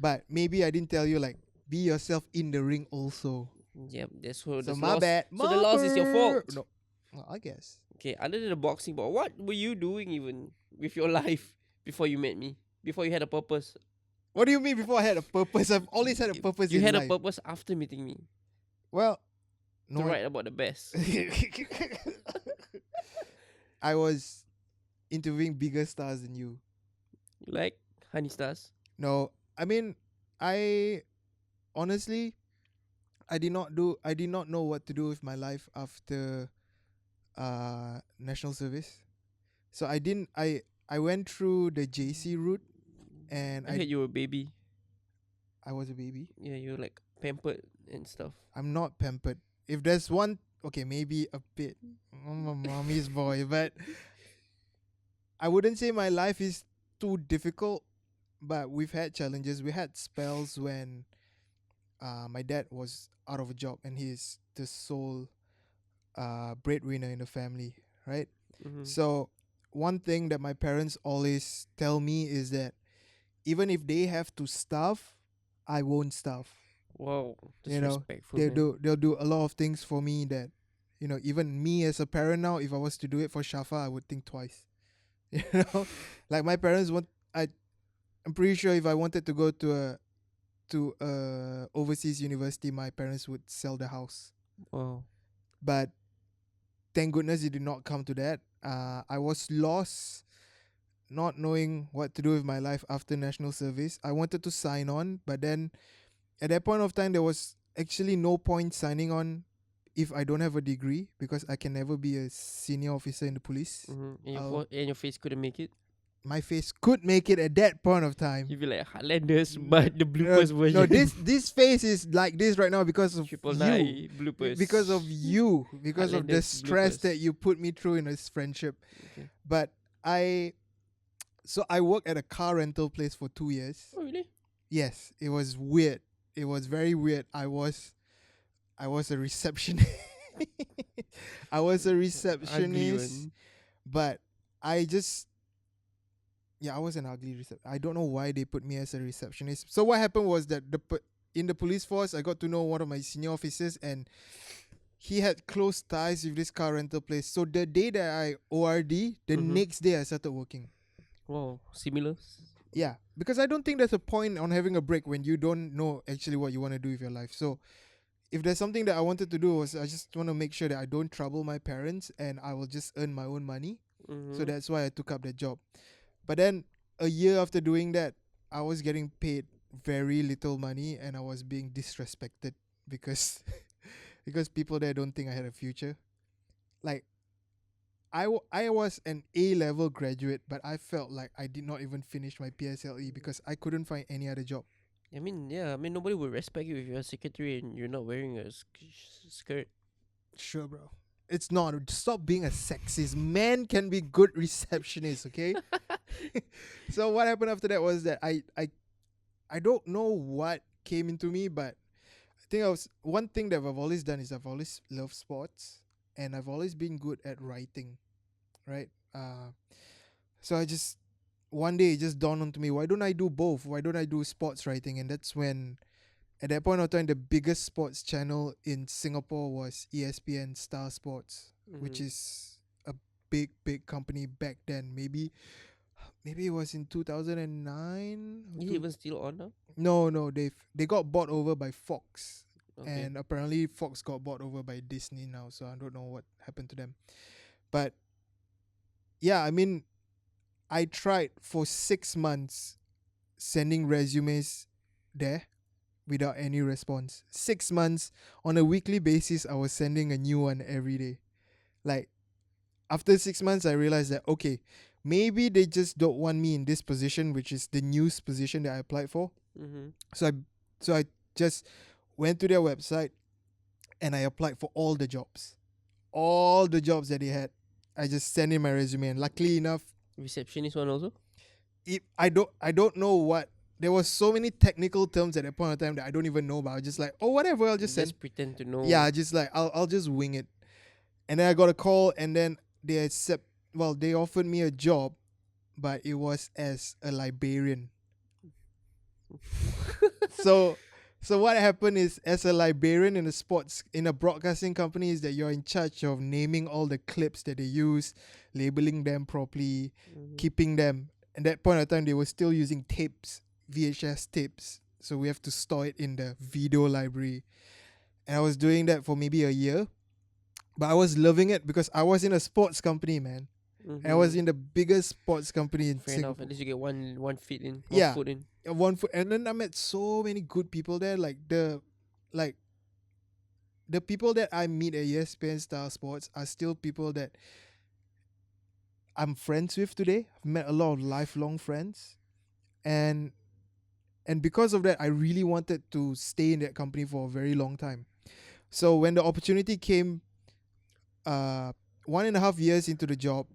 but maybe I didn't tell you, like, be yourself in the ring also. Yep, that's what. So that's my loss. bad. So the loss is your fault. No, well, I guess. Okay, other than the boxing, but what were you doing even with your life before you met me? Before you had a purpose? What do you mean before I had a purpose? I've always had a purpose You in had life. a purpose after meeting me Well, to no, write about the best. I was interviewing bigger stars than you. Like Honey Stars. No, I mean, I honestly, I did not know what to do with my life after national service. So I went through the JC route, and I heard you were a baby. I was a baby. Yeah, you were like pampered and stuff. I'm not pampered. If there's one, okay, maybe a bit. I'm a mommy's boy, but I wouldn't say my life is too difficult. But we've had challenges. We had spells when my dad was out of a job and he's the sole breadwinner in the family, right? Mm-hmm. So one thing that my parents always tell me is that even if they have to starve, I won't starve. Wow, You know, disrespectful. They'll do a lot of things for me that, even me as a parent now, if I was to do it for Shafa, I would think twice. Like my parents I'm pretty sure if I wanted to go to a overseas university, my parents would sell the house. Wow. But thank goodness it did not come to that. I was lost, not knowing what to do with my life after national service. I wanted to sign on, but then at that point of time, there was actually no point signing on if I don't have a degree, because I can never be a senior officer in the police. Mm-hmm. And your face couldn't make it. My face could make it at that point of time. You feel like Heartlanders, but the bloopers version. No, this face is like this right now because of Triple you. nine bloopers. Because of you. Because of the Heartlanders stress bloopers. that you put me through in this friendship. Okay. But I worked at a car rental place for 2 years. Oh really? Yes, it was weird. It was very weird. I was a receptionist. I was a Ugly receptionist, one. but I was an ugly receptionist. I don't know why they put me as a receptionist. So what happened was that in the police force, I got to know one of my senior officers, and he had close ties with this car rental place. So the day that I ORD, the Mm-hmm. next day I started working. Wow, similar. Yeah, because I don't think there's a point on having a break when you don't know actually what you want to do with your life. So if there's something that I wanted to do was I just want to make sure that I don't trouble my parents and I will just earn my own money. So Mm-hmm. that's why I took up that job. But then a year after doing that, I was getting paid very little money and I was being disrespected because because people there don't think I had a future. Like I was an A level graduate, but I felt like I did not even finish my PSLE because I couldn't find any other job. I mean, yeah, I mean, nobody will respect you if you're a secretary and you're not wearing a skirt. Sure, bro. It's not. Stop being a sexist. Men can be good receptionists, okay? So what happened after that was that I don't know what came into me, but I think I was one thing that I've always done is I've always loved sports and I've always been good at writing, right? So I just one day it just dawned onto me, why don't I do both? Why don't I do sports writing? And that's when at that point of time the biggest sports channel in Singapore was ESPN Star Sports, which Mm-hmm. is a big company back then. Maybe it was in 2009 or Is it two. even still on now? No, they got bought over by Fox, Okay. and apparently Fox got bought over by Disney now. So I don't know what happened to them. But yeah, I mean, I tried for 6 months sending resumes there without any response. 6 months on a weekly basis, I was sending a new one every day. Like after 6 months, I realized that okay, maybe they just don't want me in this position, which is the news position that I applied for. Mm-hmm. So I just went to their website and I applied for all the jobs that they had. I just sent in my resume, and luckily enough, Receptionist one also? I don't know what there was so many technical terms at that point of time that I don't even know. But I was just like, oh whatever, I'll just send. Just pretend to Yeah, know. just like I'll just wing it. And then I got a call, and then they accept. Well, they offered me a job, but it was as a librarian. So so what happened is as a librarian in a broadcasting company is that you're in charge of naming all the clips that they use, labeling them properly, Mm-hmm. keeping them. At that point of time they were still using tapes, VHS tapes. So we have to store it in the video library. And I was doing that for maybe a year. But I was loving it because I was in a sports company, man. And I was Mm-hmm. in the biggest sports company in Fair enough. At Singapore. least you get one feet in, one Yeah, foot in. 1 foot. And then I met so many good people there. Like the people that I meet at ESPN Star Sports are still people that I'm friends with today. I've met a lot of lifelong friends, and because of that, I really wanted to stay in that company for a very long time. So when the opportunity came, 1.5 years into the job,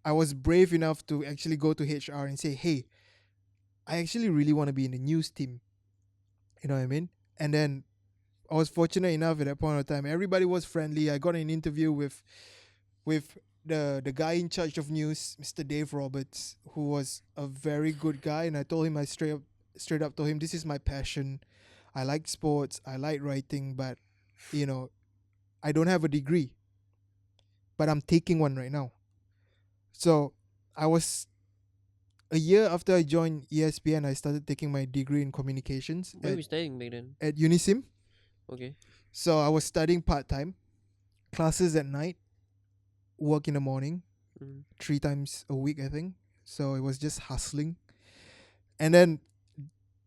I was brave enough to actually go to HR and say, "Hey, I actually really want to be in the news team." You know what I mean? And then I was fortunate enough at that point of time. Everybody was friendly. I got an interview with the guy in charge of news, Mr. Dave Roberts, who was a very good guy, and I told him, I straight up told him, this is my passion. I like sports, I like writing, but you know, I don't have a degree, but I'm taking one right now. So I was a year after I joined ESPN, I started taking my degree in communications Where we studying back then? at Unisim. Okay. So I was studying part time, classes at night, work in the morning, Mm-hmm. 3 times a week, I think. So it was just hustling. And then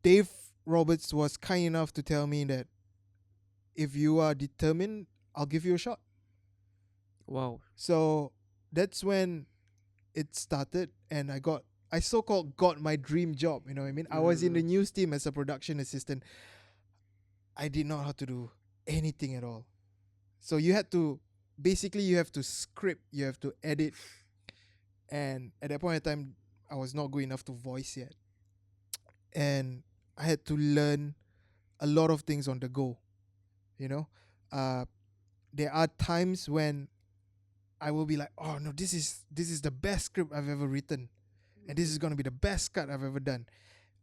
Dave Roberts was kind enough to tell me that if you are determined, I'll give you a shot. Wow. So that's when it started, and I so called got my dream job. You know what I mean? I was in the Mm-hmm. news team as a production assistant. I did not know how to do anything at all. So you have to script, you have to edit, and at that point in time, I was not good enough to voice yet, and I had to learn a lot of things on the go. You know, uh, there are times when I will be like, "Oh no, this is the best script I've ever written, and this is gonna be the best cut I've ever done."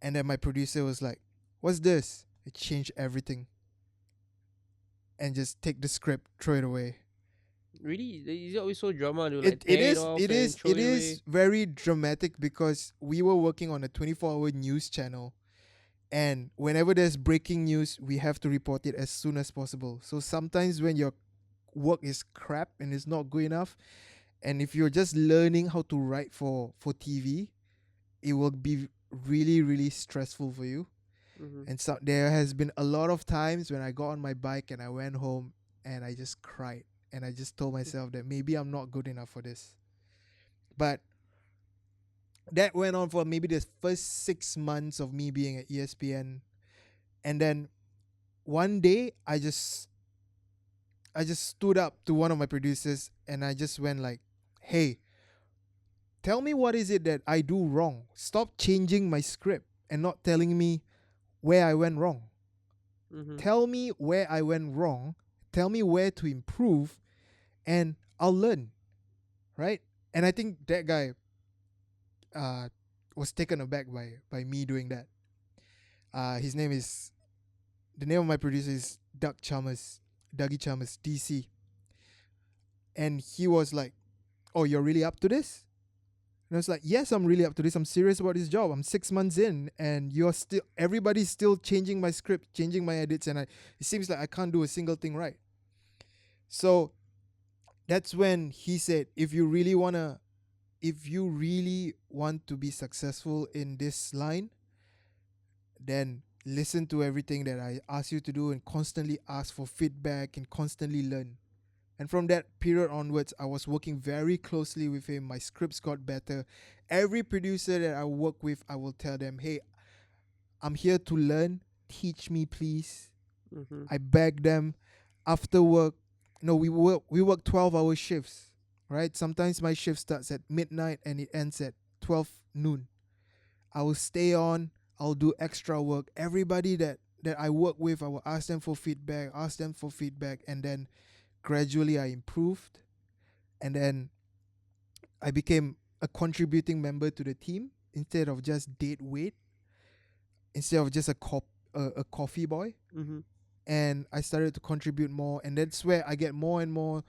And then my producer was like, "What's this?" It changed everything. and just take the script, throw it away. Really, is it always so drama? To like It it tear it is off it and then is throw it it away. is very dramatic because we were working on a 24-hour news channel, and whenever there's breaking news, we have to report it as soon as possible. So sometimes when your work is crap and it's not good enough, and if you're just learning how to write for TV, it will be really really stressful for you. Mm-hmm. And so there has been a lot of times when I got on my bike and I went home and I just cried and I just told myself that maybe I'm not good enough for this. But that went on for maybe the first 6 months of me being at ESPN. And then one day I just stood up to one of my producers and I just went like, "Hey, tell me what is it that I do wrong? Stop changing my script and not telling me where I went wrong. Mm-hmm. Tell me where I went wrong. Tell me where to improve and I'll learn." Right? And I think that guy uh was taken aback by me doing that. His name is the name of my producer is Dougie Chalmers, DC. And he was like, "Oh, you're really up to this?" And I was like, "Yes, I'm really up to this. I'm serious about this job. I'm 6 months in, and everybody's still changing my script, changing my edits, and it seems like I can't do a single thing right." So that's when he said, if you really want to be successful in this line, then listen to everything that I ask you to do and constantly ask for feedback and constantly learn. And from that period onwards, I was working very closely with him. My scripts got better. Every producer that I work with, I will tell them, "Hey, I'm here to learn. Teach me, please." Mm-hmm. I beg them after work. No, we work 12-hour shifts, right? Sometimes my shift starts at midnight and it ends at 12 noon. I will stay on. I'll do extra work. Everybody that I work with, I will ask them for feedback, and then gradually I improved, and then I became a contributing member to the team instead of just dead weight, instead of just a coffee boy. Mm-hmm. And I started to contribute more, and that's where I get more and more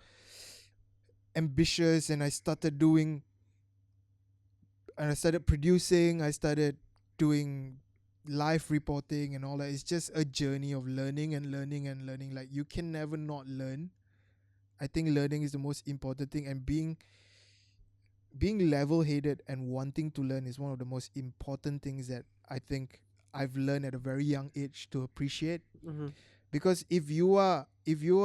ambitious, and I started producing, I started doing live reporting and all that. It's just a journey of learning and learning and learning. Like, you can never not learn. I think learning is the most important thing, and being level-headed and wanting to learn is one of the most important things that I think I've learned at a very young age to appreciate. Mm-hmm. Because if you are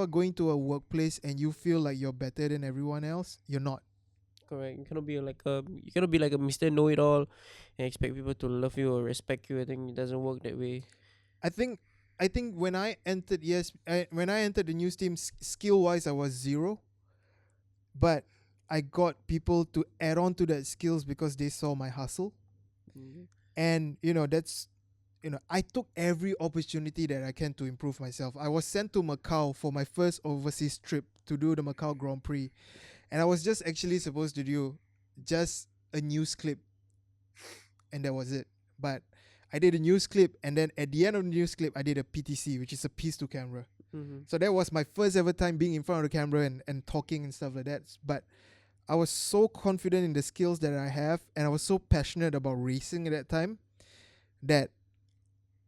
going to a workplace and you feel like you're better than everyone else, you're not. Correct. You cannot be like a Mr. Know It All and expect people to love you or respect you. I think it doesn't work that way. I think when I entered when I entered the news team, skill wise I was zero, but I got people to add on to that skills because they saw my hustle. Mm-hmm. And I took every opportunity that I can to improve myself. I was sent to Macau for my first overseas trip to do the Macau Grand Prix, and I was just actually supposed to do just a news clip, and that was it. But I did a news clip, and then at the end of the news clip, I did a PTC, which is a piece to camera. Mm-hmm. So that was my first ever time being in front of the camera and talking and stuff like that. But I was so confident in the skills that I have, and I was so passionate about racing at that time that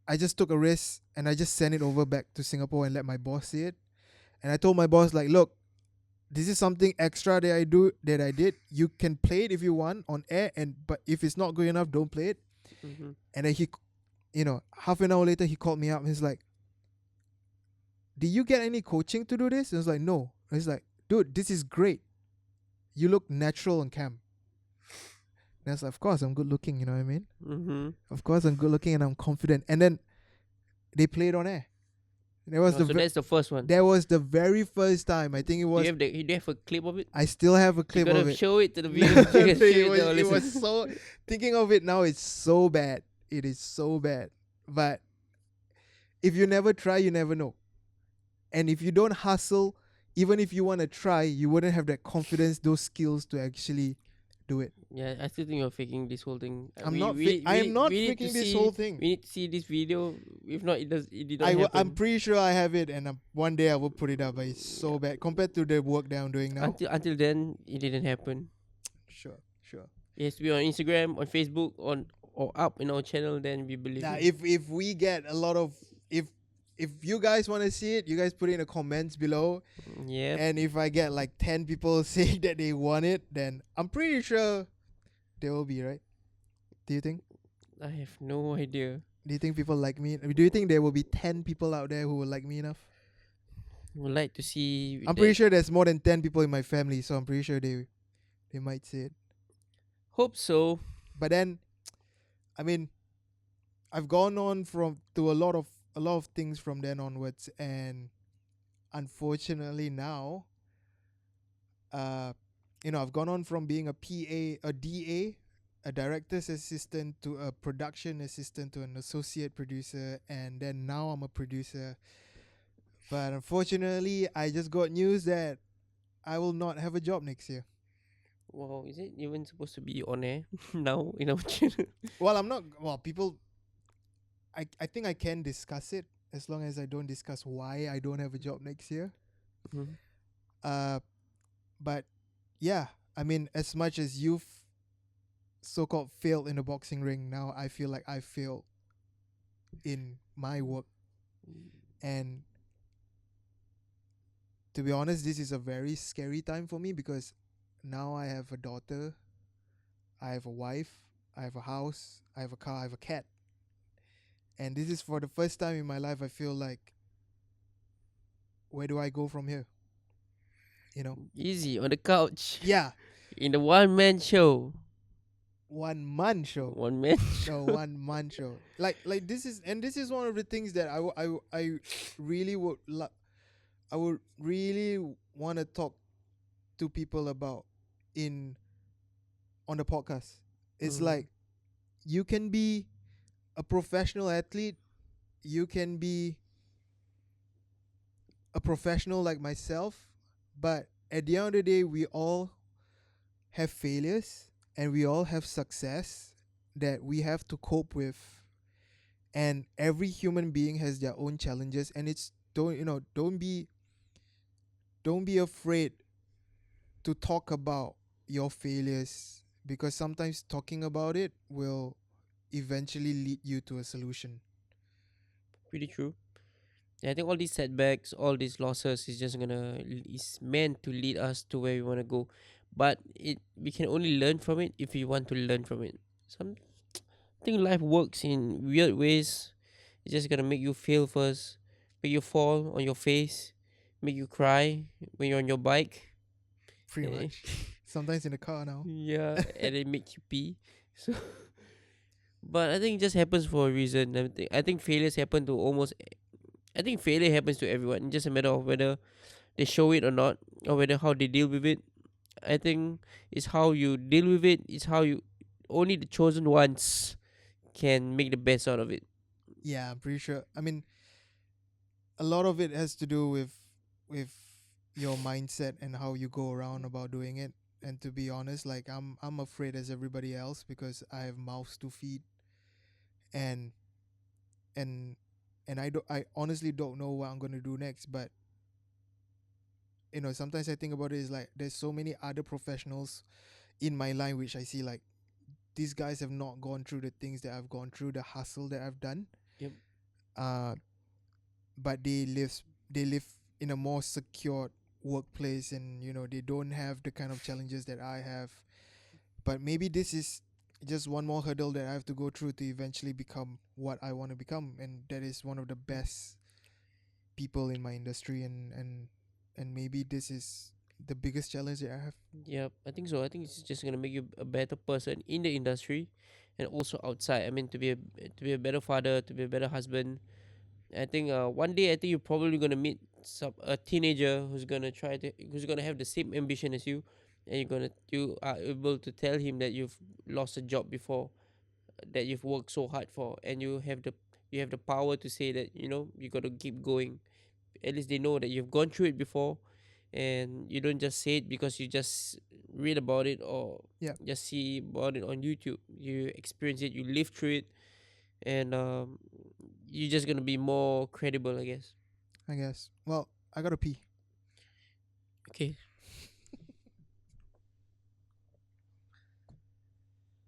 I just took a risk and I just sent it over back to Singapore and let my boss see it. And I told my boss, like, "Look, this is something extra that I did. You can play it if you want on air, but if it's not good enough, don't play it." Mm-hmm. And then half an hour later, he called me up and he's like, "Did you get any coaching to do this?" And I was like, "No." And he's like, "Dude, this is great. You look natural on cam." And I was like, "Of course, I'm good looking, you know what I mean? Mm-hmm. Of course, I'm good looking and I'm confident." And then they played on air. And So that's the first one. that was the very first time. I think it was. Do you have a clip of it? I still have a You clip gotta of it. show it to the viewers. You can show it to our was listeners. so. Thinking of it now, it's so bad. It is so bad. But if you never try, you never know. And if you don't hustle, even if you want to try, you wouldn't have that confidence, those skills to actually do it. Yeah, I still think you're faking this whole thing. I am not We need to freaking this whole see thing. we need to see this video. If not, it did not I'm happen. pretty sure I have it, and one day I will put it up. But it's so Yeah. bad compared to the work that I'm doing now. Until then, it didn't happen. Sure, sure. It has to be on Instagram, on Facebook, on or up in our channel. Then we believe Now, it. if we get a lot of if you guys want to see it, you guys put it in the comments below. Yep. And if I get like 10 people saying that they want it, then I'm pretty sure there will be, right? Do you think? I have no idea. Do you think people like me? Do you think there will be 10 people out there who will like me enough? Would like to see. I'm pretty sure there's more than 10 people in my family, so I'm pretty sure they might say it. Hope so. But then, I mean, I've gone on from to a lot of things from then onwards, and unfortunately now, I've gone on from being a PA, a DA, a director's assistant, to a production assistant, to an associate producer, and then now I'm a producer. But unfortunately, I just got news that I will not have a job next year. Wow, is it even supposed to be on air now in our channel? Well, I'm not. Well, people, I think I can discuss it as long as I don't discuss why I don't have a job next year. Mhm. But yeah, I mean, as much as you've so-called failed in the boxing ring, now I feel like I failed in my work. And to be honest, this is a very scary time for me because now I have a daughter, I have a wife, I have a house, I have a car, I have a cat. And this is for the first time in my life I feel like, where do I go from here? You know? Easy on the couch Yeah, in the one man show. one man show. One man No, show. one man show. Like this is one of the things that I really I would really want to talk to people about in on the podcast. It's Mhm. like you can be a professional athlete, you can be a professional like myself, but at the end of the day, we all have failures and we all have success that we have to cope with. And every human being has their own challenges, and it's don't be afraid to talk about your failures, because sometimes talking about it will eventually lead you to a solution. Pretty true. Yeah, I think all these setbacks, all these losses is meant to lead us to where we want to go. But we can only learn from it if we want to learn from it. Some I think life works in weird ways. It's just gonna make you fail first, make you fall on your face, make you cry when you're on your bike. Pretty eh, much. Sometimes in the car now. yeah, and it make you pee. So, but I think it just happens for a reason. I think failures happen to almost. I think failure happens to everyone. It's just a matter of whether they show it or not, or whether how they deal with it. I think it's how you deal with it. It's how you only the chosen ones can make the best out of it. Yeah, I'm pretty sure. I mean, a lot of it has to do with your mindset and how you go around about doing it. And to be honest, like I'm afraid as everybody else because I have mouths to feed, and and I honestly don't know what I'm gonna do next. But sometimes I think about it is like there's so many other professionals in my line which I see like these guys have not gone through the things that I've gone through, the hustle that I've done. Yep. Uh, but they live in a more secured workplace, and they don't have the kind of challenges that I have. But maybe this is just one more hurdle that I have to go through to eventually become what I want to become, and that is one of the best people in my industry. And maybe this is the biggest challenge that I have. Yep, I think so. I think it's just gonna make you a better person in the industry, and also outside. I mean, to be a better father, to be a better husband. I think one day I think you're probably gonna meet a teenager who's gonna have the same ambition as you, and you are able to tell him that you've lost a job before, that you've worked so hard for, and you have the power to say that you gotta keep going. At least they know that you've gone through it before, and you don't just say it because you just read about it or Yeah, just see about it on YouTube. You experience it, you live through it, and you're just gonna be more credible, I guess. I guess. Well, I gotta pee. Okay.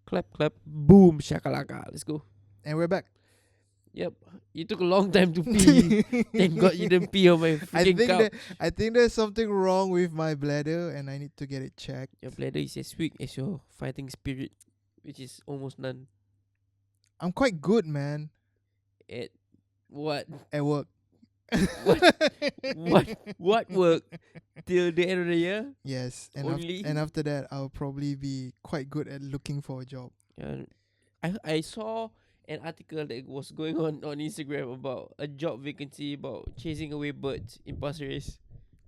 Clap, clap, boom, shakalaka. Let's go. And we're back. Yep. You took a long time to pee. Thank God you didn't pee on my I freaking think that couch. I think there's something wrong with my bladder, and I need to get it checked. Your bladder is as weak as your fighting spirit, which is almost none. I'm quite good, man, At what? at work. What? What? What work? Till the end of the year? Yes, Only? and after that, I'll probably be quite good at looking for a job. I saw an article that was going on Instagram about a job vacancy about chasing away birds in Pasir Ris.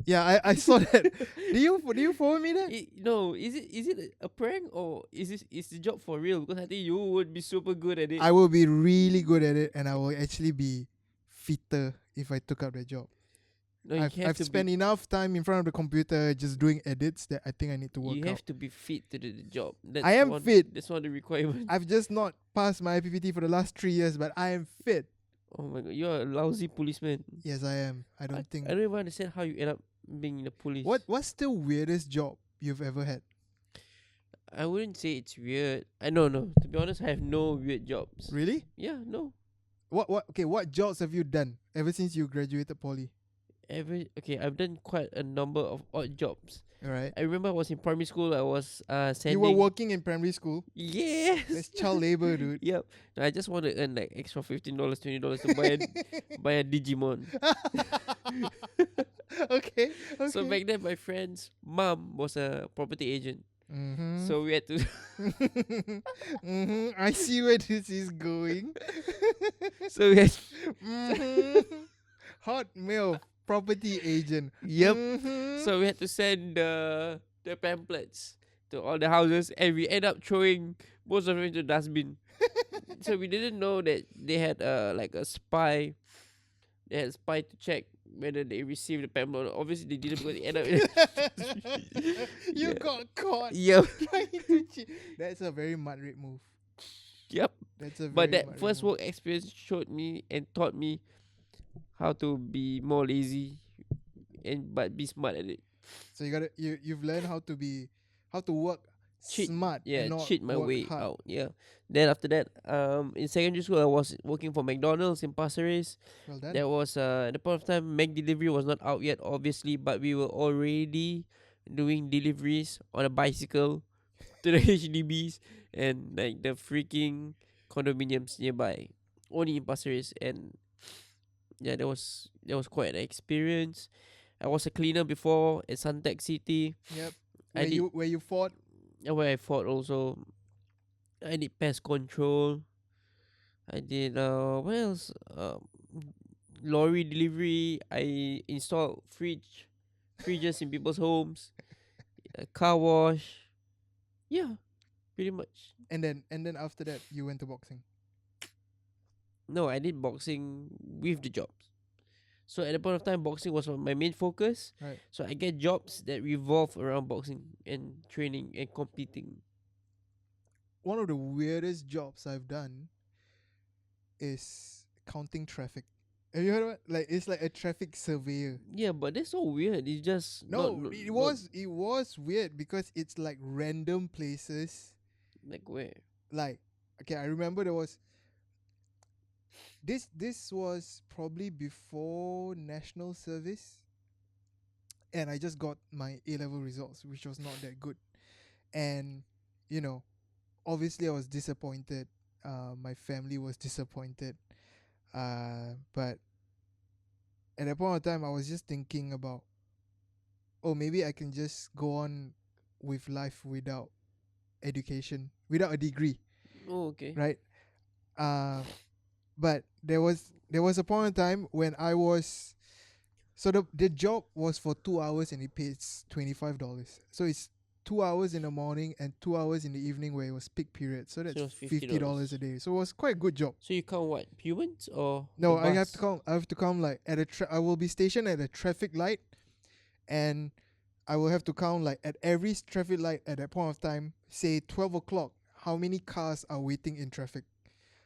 Yeah, I saw that. Do you follow me there? No, is it a prank or is the job for real? Because I think you would be super good at it. I will be really good at it, and I will actually be fitter if I took up the job. No, you have I've to spent enough time in front of the computer just doing edits that I think I need to work you out. have to be fit to do the job. That's I am one, fit. That's one of the requirements. I've just not passed my IPPT for the last 3 years, but I am fit. Oh my god, you're a lousy policeman. Yes, I am. I don't think. I don't even understand how you end up being in the police. What's the weirdest job you've ever had? I wouldn't say it's weird. I no. To be honest, I have no weird jobs. Really? Yeah, no. What jobs have you done ever since you graduated poly? I've done quite a number of odd jobs. Alright. I remember I was in primary school. I was sending. You were working in primary school? Yes. That's child labor, dude. Yep. No, I just want to earn like extra $15, $20 to buy buy a Digimon. Okay. So back then, my friend's mom was a property agent. Mm-hmm. So we had to. Mm-hmm. I see where this is going. So we had. Mm-hmm. Hot milk property agent. Yep. Mm-hmm. So we had to send the pamphlets to all the houses, and we end up throwing most of them into the dustbin. So we didn't know that they had like a spy. They had a spy to check whether they received the pamphlet. Obviously they didn't, because they end up. You Yeah. got caught Yep. trying to cheat. That's a very Madrid move. Yep. That's a very But that Madrid first move. work experience showed me and taught me how to be more lazy but be smart at it. So you've learned how to work Cheat. smart. Yeah, and not cheat my work way hard. out. Yeah. Then after that, in secondary school, I was working for McDonald's in Pasir Ris. Well done. There was at the point of time, Mac delivery was not out yet, obviously, but we were already doing deliveries on a bicycle to the HDBs and like the freaking condominiums nearby, only in Pasir Ris. And yeah, that was quite an experience. I was a cleaner before at Suntec City. Yep. I did Where you fought. where I fought also. I did pest control. I did what else? Lorry delivery. I installed fridges in people's homes. A car wash. Yeah, pretty much. And then after that you went to boxing. No, I did boxing with the jobs. So at the point of time, boxing was my main focus. Right. So I get jobs that revolve around boxing and training and competing. One of the weirdest jobs I've done is counting traffic. Have you heard of it? Like, it's like a traffic surveyor. Yeah, but that's so weird. It's just No, it was weird because it's like random places. like where. Like, okay, I remember there was this was probably before national service, and I just got my A-level results, which was not that good, and obviously I was disappointed. My family was disappointed, but at that point of time I was just thinking about, oh, maybe I can just go on with life without education, without a degree, Oh, okay. right? But there was a point in time when I was, so the job was for 2 hours and it pays $25. So it's 2 hours in the morning and 2 hours in the evening where it was peak period. So that's it was $50 a day. So it was quite a good job. So you count what? Humans or No, the I have bus? to come. I have to come like I will be stationed at a traffic light, and I will have to count like at every traffic light at that point of time, say 12 o'clock, how many cars are waiting in traffic.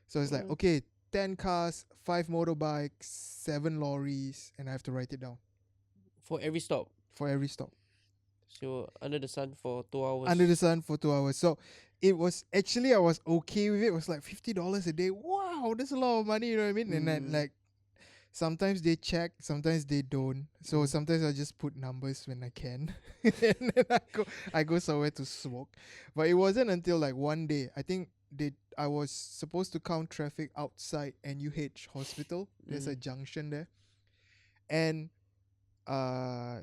So it's like, Mm. okay, 10 cars, 5 motorbikes, 7 lorries, and I have to write it down For every stop. for every stop. So under the sun for 2 hours. Under the sun for 2 hours. So it was actually, I was okay with it. It was like $50 a day. Wow, that's a lot of money, you know what I mean? And then like sometimes they check, sometimes they don't. So Mm. sometimes I just put numbers when I can. And then I go somewhere to smoke. But it wasn't until like one day, I think I was supposed to count traffic outside NUH hospital. There's a junction there. And uh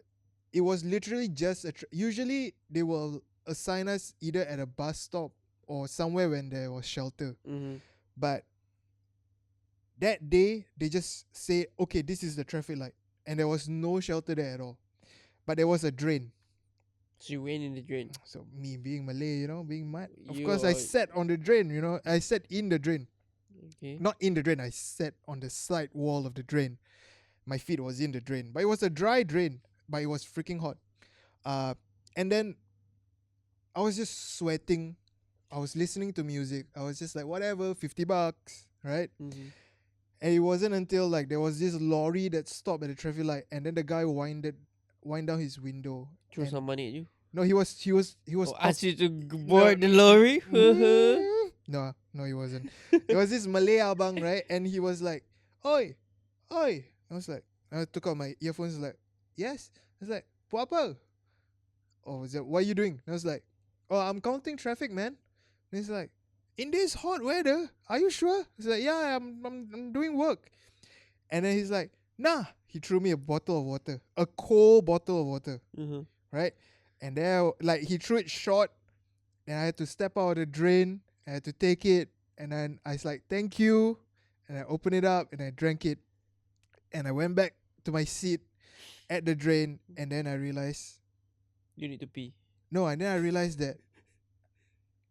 it was literally just usually they will assign us either at a bus stop or somewhere when there was shelter. Mm-hmm. But that day they just say, okay, this is the traffic light, and there was no shelter there at all, but there was a drain. So you went in the drain. So me being Malay, being mad, of You course I are- sat on the drain. I sat in the drain, Okay. not in the drain. I sat on the side wall of the drain. My feet was in the drain, but it was a dry drain, but it was freaking hot. And then I was just sweating. I was listening to music. I was just like, whatever, $50, right? Mm-hmm. And it wasn't until like there was this lorry that stopped at the traffic light, and then the guy wind down his window. Throw and- some money at you. No, he was Oh, asked you to board the lorry. No, he wasn't. There was this Malay abang, right? And he was like, "Oi, oi." I was like, I took out my earphones. Like, yes. I was like, "Buat apa?" Oh, was that what are you doing? And I was like, "Oh, I'm counting traffic, man." And he's like, "In this hot weather, are you sure?" He's like, "Yeah, I'm doing work." And then he's like, "Nah." He threw me a bottle of water, a cold bottle of water, Mm-hmm. right? And there, like, he threw it short, and I had to step out of the drain. I had to take it, and then I was like, "Thank you," and I opened it up and I drank it, and I went back to my seat at the drain, and then I realized, You need to pee. no, and then I realized that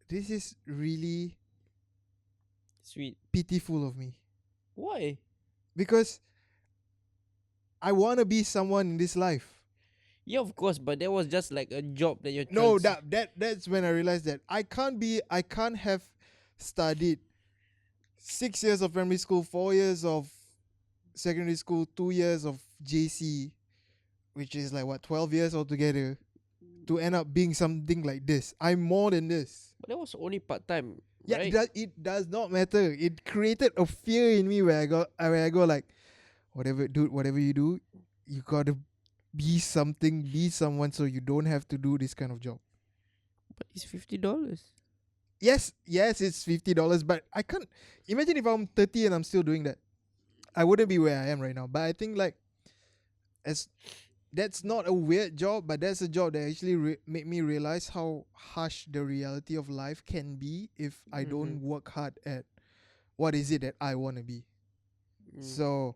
this is really Sweet. pitiful of me, Why? because I want to be someone in this life. Yeah, of course, but that was just like a job that you're No, trans- that's when I realized that I can't have studied 6 years of primary school, 4 years of secondary school, 2 years of JC, which is like what 12 years altogether, to end up being something like this. I'm more than this. But that was only part time. Yeah, right? it does not matter. It created a fear in me where I go like, whatever, dude, whatever you do, you gotta be something, be someone, so you don't have to do this kind of job. But it's $50. Yes, it's $50, but I can't imagine if I'm 30 and I'm still doing that. I wouldn't be where I am right now. But I think like, as that's not a weird job, but that's a job that actually made me realize how harsh the reality of life can be if I don't work hard at what is it that I want to be. So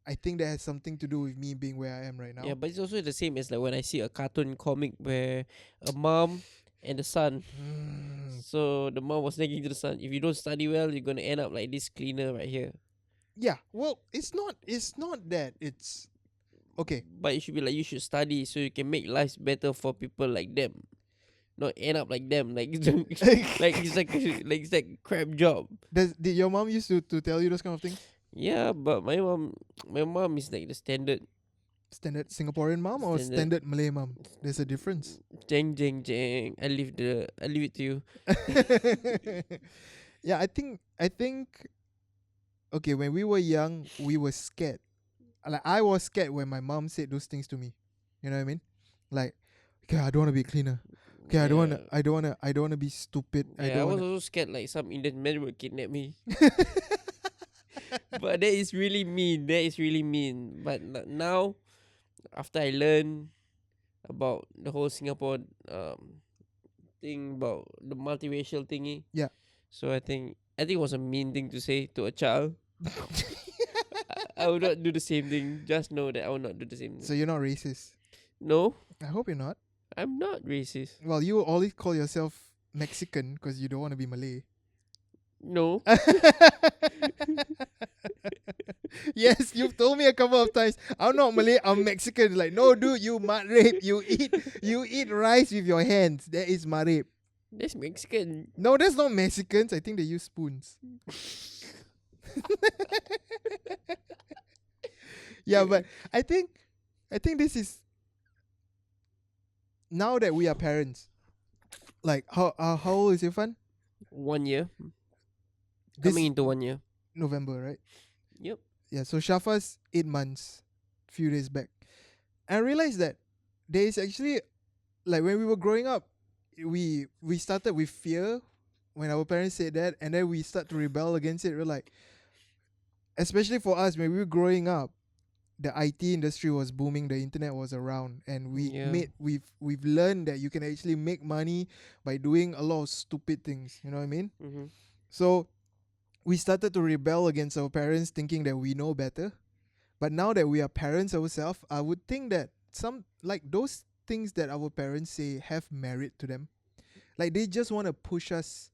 I think that has something to do with me being where I am right now. Yeah, but it's also the same as like when I see a cartoon comic where a mom and the son. So the mom was nagging to the son, if you don't study well, you're gonna end up like this cleaner right here. Yeah, well, it's not that. It's okay. But it should be like you should study so you can make lives better for people like them. Not end up like them. Like it's like it's like crap job. Did your mom used to tell you those kind of things? Yeah, but my mom is like the standard Standard Singaporean mom or standard Malay mom? There's a difference. jeng jeng jeng. I leave it to you. Yeah, I think okay, when we were young, we were scared. Like I was scared when my mom said those things to me. You know what I mean? Like, okay, I don't want to be a cleaner. Okay, I don't want to be stupid. Yeah, I was also scared like some Indian man would kidnap me. But that is really mean. But now, after I learn about the whole Singapore thing about the multiracial thingy. Yeah. So I think it was a mean thing to say to a child. I would not do the same thing. Just know that I will not do the same thing. So you're not racist. No, I hope you're not. I'm not racist. Well, you always call yourself Mexican because you don't want to be Malay. No. Yes, you've told me a couple of times. I'm not Malay, I'm Mexican. Like, no, dude, you mud rape. You eat rice with your hands. That is mud rape. That's Mexican. No, that's not Mexicans. I think they use spoons. Yeah, but I think this is now that we are parents. Like, how old is Irfan? 1 year. This Coming into 1 year. November, right? Yep. Yeah, so Shafa's 8 months, few days back. I realized that there is actually, like, when we were growing up, we started with fear when our parents said that, and then we start to rebel against it. We're like, especially for us when we were growing up, the IT industry was booming, the internet was around, and Yeah. we've learned that you can actually make money by doing a lot of stupid things. You know what I mean? Mm-hmm. So we started to rebel against our parents, thinking that we know better. But now that we are parents ourselves, I would think that some, like, those things that our parents say have merit to them. Like, they just want to push us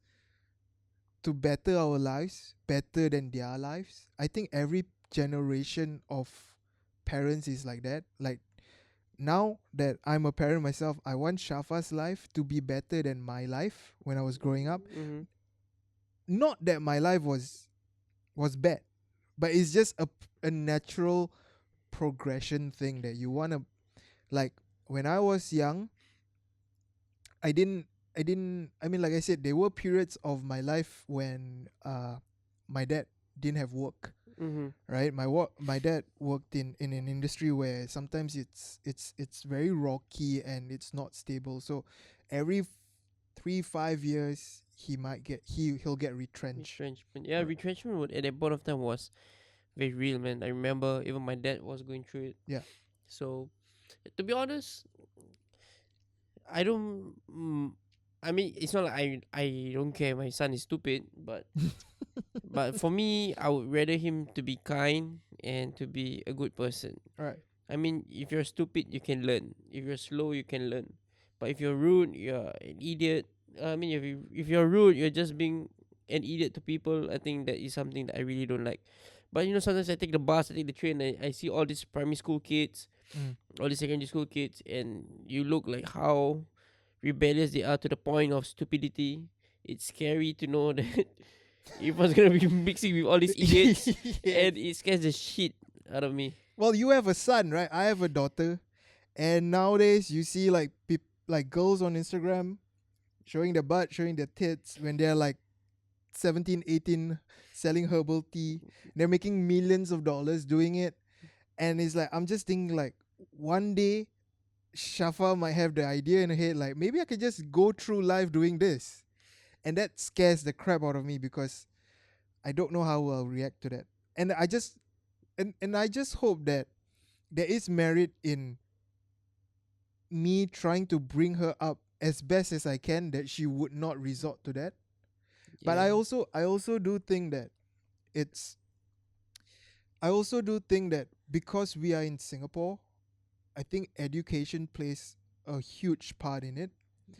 to better our lives, better than their lives. I think every generation of parents is like that. Like, now that I'm a parent myself, I want Shafa's life to be better than my life when I was growing up. Mm-hmm. Not that my life was bad, but it's just a natural progression thing that you want to, like, when I was young, I mean, like I said, there were periods of my life when my dad didn't have work, Mm-hmm. right? My dad worked in an industry where sometimes it's very rocky and it's not stable. So every 3-5 years he'll get retrenched. Retrenchment. Yeah, retrenchment at that point of time was very real, man. I remember even my dad was going through it. Yeah. So, to be honest, I don't. I mean, it's not like I don't care. My son is stupid, but for me, I would rather him to be kind and to be a good person. All right. I mean, if you're stupid, you can learn. If you're slow, you can learn. But if you're rude, you're an idiot. I mean, if you're rude, you're just being an idiot to people. I think that is something that I really don't like. But sometimes I take the bus, I take the train, I see all these primary school kids, Mm. all these secondary school kids, and you look like how rebellious they are to the point of stupidity. It's scary to know that if I was gonna be mixing with all these idiots, Yes. and it scares the shit out of me. Well, you have a son, right? I have a daughter, and nowadays you see like like girls on Instagram showing their butt, showing their tits when they're like 17, 18, selling herbal tea. They're making millions of dollars doing it, and it's like I'm just thinking like one day Shafa might have the idea in her head like maybe I could just go through life doing this, and that scares the crap out of me because I don't know how I'll react to that, and I just hope that there is merit in me trying to bring her up as best as I can that she would not resort to that. But Yeah. I also do think that it's I also do think that because we are in Singapore, I think education plays a huge part in it.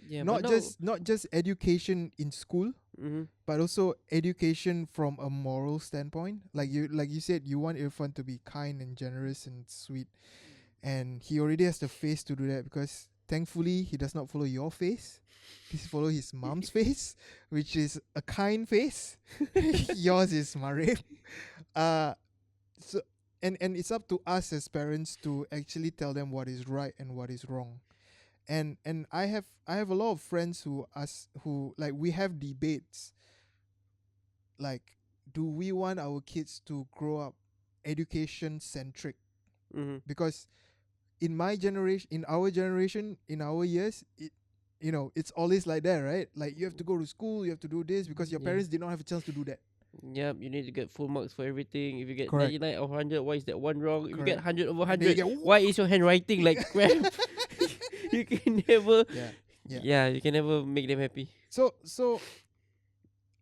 Yeah, but Not now. just education in school, Mm-hmm. but also education from a moral standpoint. Like you said, you want Irfan to be kind and generous and sweet, and he already has the face to do that because thankfully he does not follow your face. He follow his mom's face, which is a kind face. Yours is Marib. Uh so and it's up to us as parents to actually tell them what is right and what is wrong. And I have a lot of friends who like we have debates like, do we want our kids to grow up education centric? Mm-hmm. Because in my generation, in our generation, in our years, it's always like that, right? Like you have to go to school, you have to do this because your Yeah. parents did not have a chance to do that. Yep, you need to get full marks for everything. If you get Correct. 99 of 100, why is that one wrong? If you get Correct. 100 over And then you 100, get why is your handwriting like crap? You can never. yeah, yeah. Yeah, you can never make them happy. So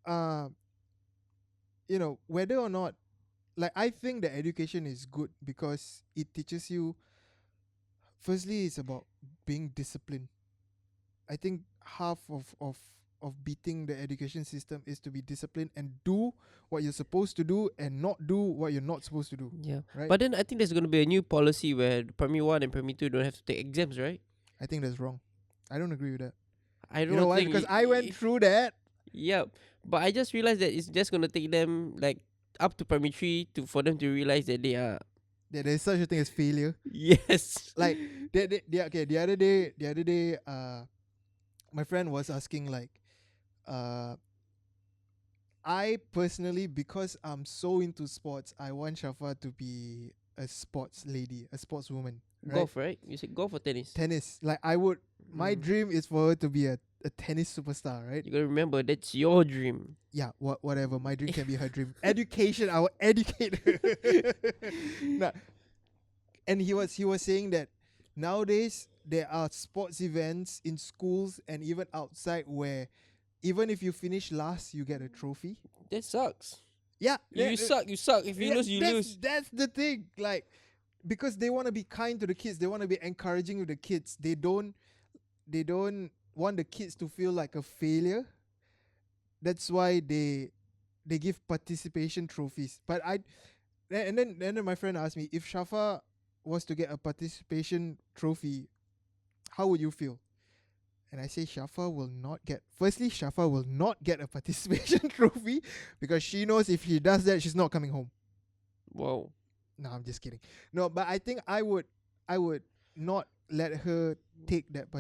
uh whether or not, like, I think that education is good because it teaches you. Firstly, it's about being disciplined. I think half of beating the education system is to be disciplined and do what you're supposed to do and not do what you're not supposed to do. Yeah. Right? But then I think there's gonna be a new policy where primary 1 and primary 2 don't have to take exams, right? I think that's wrong. I don't agree with that. I You know don't why? think Because I went through that. yeah, but I just realized that it's just gonna take them like up to primary 3 to for them to realize that they are There's such a thing as failure. yes. Like the other day, my friend was asking like, I personally, because I'm so into sports, I want Shafa to be a sports lady, a sportswoman. Right? Golf, right? You said golf or tennis? Tennis. Like I would, my Mm. dream is for her to be a tennis superstar, right? You gotta remember that's your dream. Yeah, whatever. My dream can be her dream. Education, I will educate her. Nah, and he was saying that nowadays there are sports events in schools and even outside where even if you finish last, you get a trophy. That sucks. Yeah, You suck. You suck. If you lose, you lose. That's the thing. Like, because they want to be kind to the kids, they want to be encouraging with the kids. They don't want the kids to feel like a failure. That's why they give participation trophies. But then my friend asked me, if Shafa was to get a participation trophy, how would you feel? And I say Shafa will not get a participation trophy because she knows if she does that, she's not coming home. Wow. No, I'm just kidding. No, but I think I would not let her take that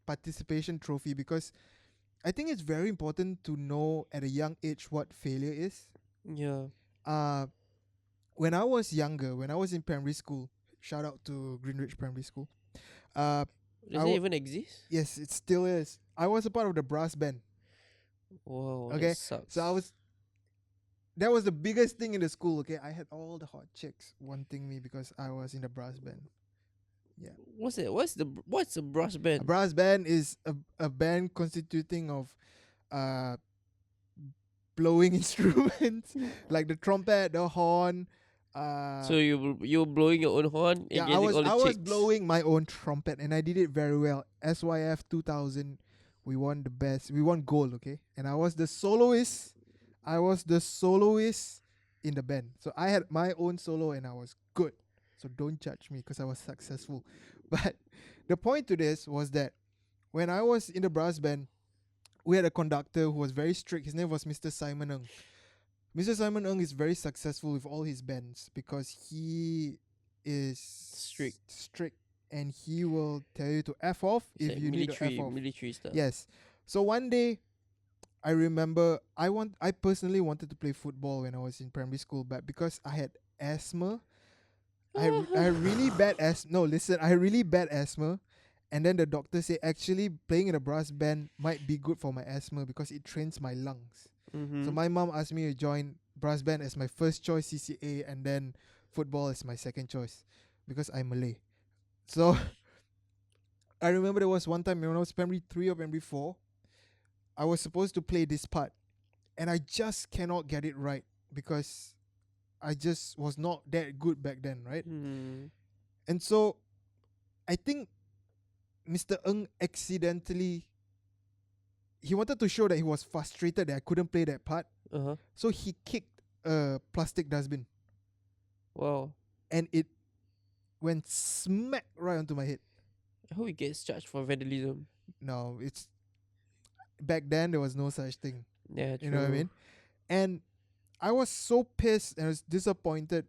participation trophy because I think it's very important to know at a young age what failure is. Yeah. When I was younger, when I was in primary school, shout out to Greenridge Primary School. Does it even exist? Yes, it still is. I was a part of the brass band. Wow. Okay, That sucks. so that was the biggest thing in the school. Okay, I had all the hot chicks wanting me because I was in the brass band. Yeah. What's it? What's a brass band? A brass band is a band constituting of blowing instruments like the trumpet, the horn. So you were blowing your own horn and Yeah, getting all the I was chicks. blowing my own trumpet and I did it very well. SYF 2000, we won the best. We won gold, okay? And I was the soloist. In the band. So I had my own solo and I was good. So don't judge me because I was successful. But the point to this was that when I was in the brass band, we had a conductor who was very strict. His name was Mr. Simon Ng. Mr. Simon Ng is very successful with all his bands because he is strict and he will tell you to F off It's if like you need to F off. military stuff. Yes. So one day, I remember I personally wanted to play football when I was in primary school, but because I had asthma, I had really bad asthma. No, listen, I had really bad asthma. And then the doctor said actually playing in a brass band might be good for my asthma because it trains my lungs. Mm-hmm. So my mom asked me to join brass band as my first choice CCA and then football as my second choice because I'm Malay. So I remember there was one time when I was primary 3 or primary 4, I was supposed to play this part and I just cannot get it right because I just was not that good back then, right? Mm-hmm. And so I think Mr. Ng he wanted to show that he was frustrated that I couldn't play that part. Uh-huh. So he kicked a plastic dustbin Wow. and it went smack right onto my head. I hope he gets charged for vandalism. No, it's back then there was no such thing. Yeah, true. You know what I mean? And I was so pissed and I was disappointed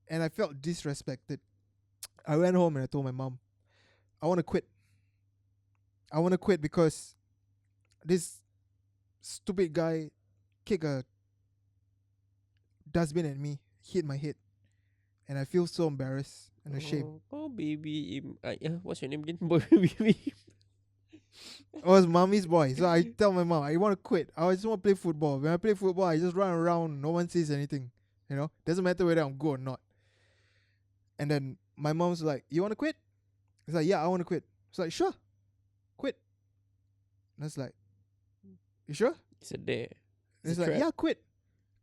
and I felt disrespected. I went home and I told my mom, I want to quit. I want to quit because this stupid guy kicked a dustbin at me, hit my head. And I feel so embarrassed and ashamed. Oh, baby. What's your name again? Baby. I was mommy's boy. So I tell my mom, I want to quit. I just want to play football. When I play football, I just run around. No one says anything. You know? Doesn't matter whether I'm good or not. And then my mom's like, you want to quit? It's like, yeah, I want to quit. It's like, sure. Quit. And it's like, you sure? It's a dare. And it's like, yeah, quit.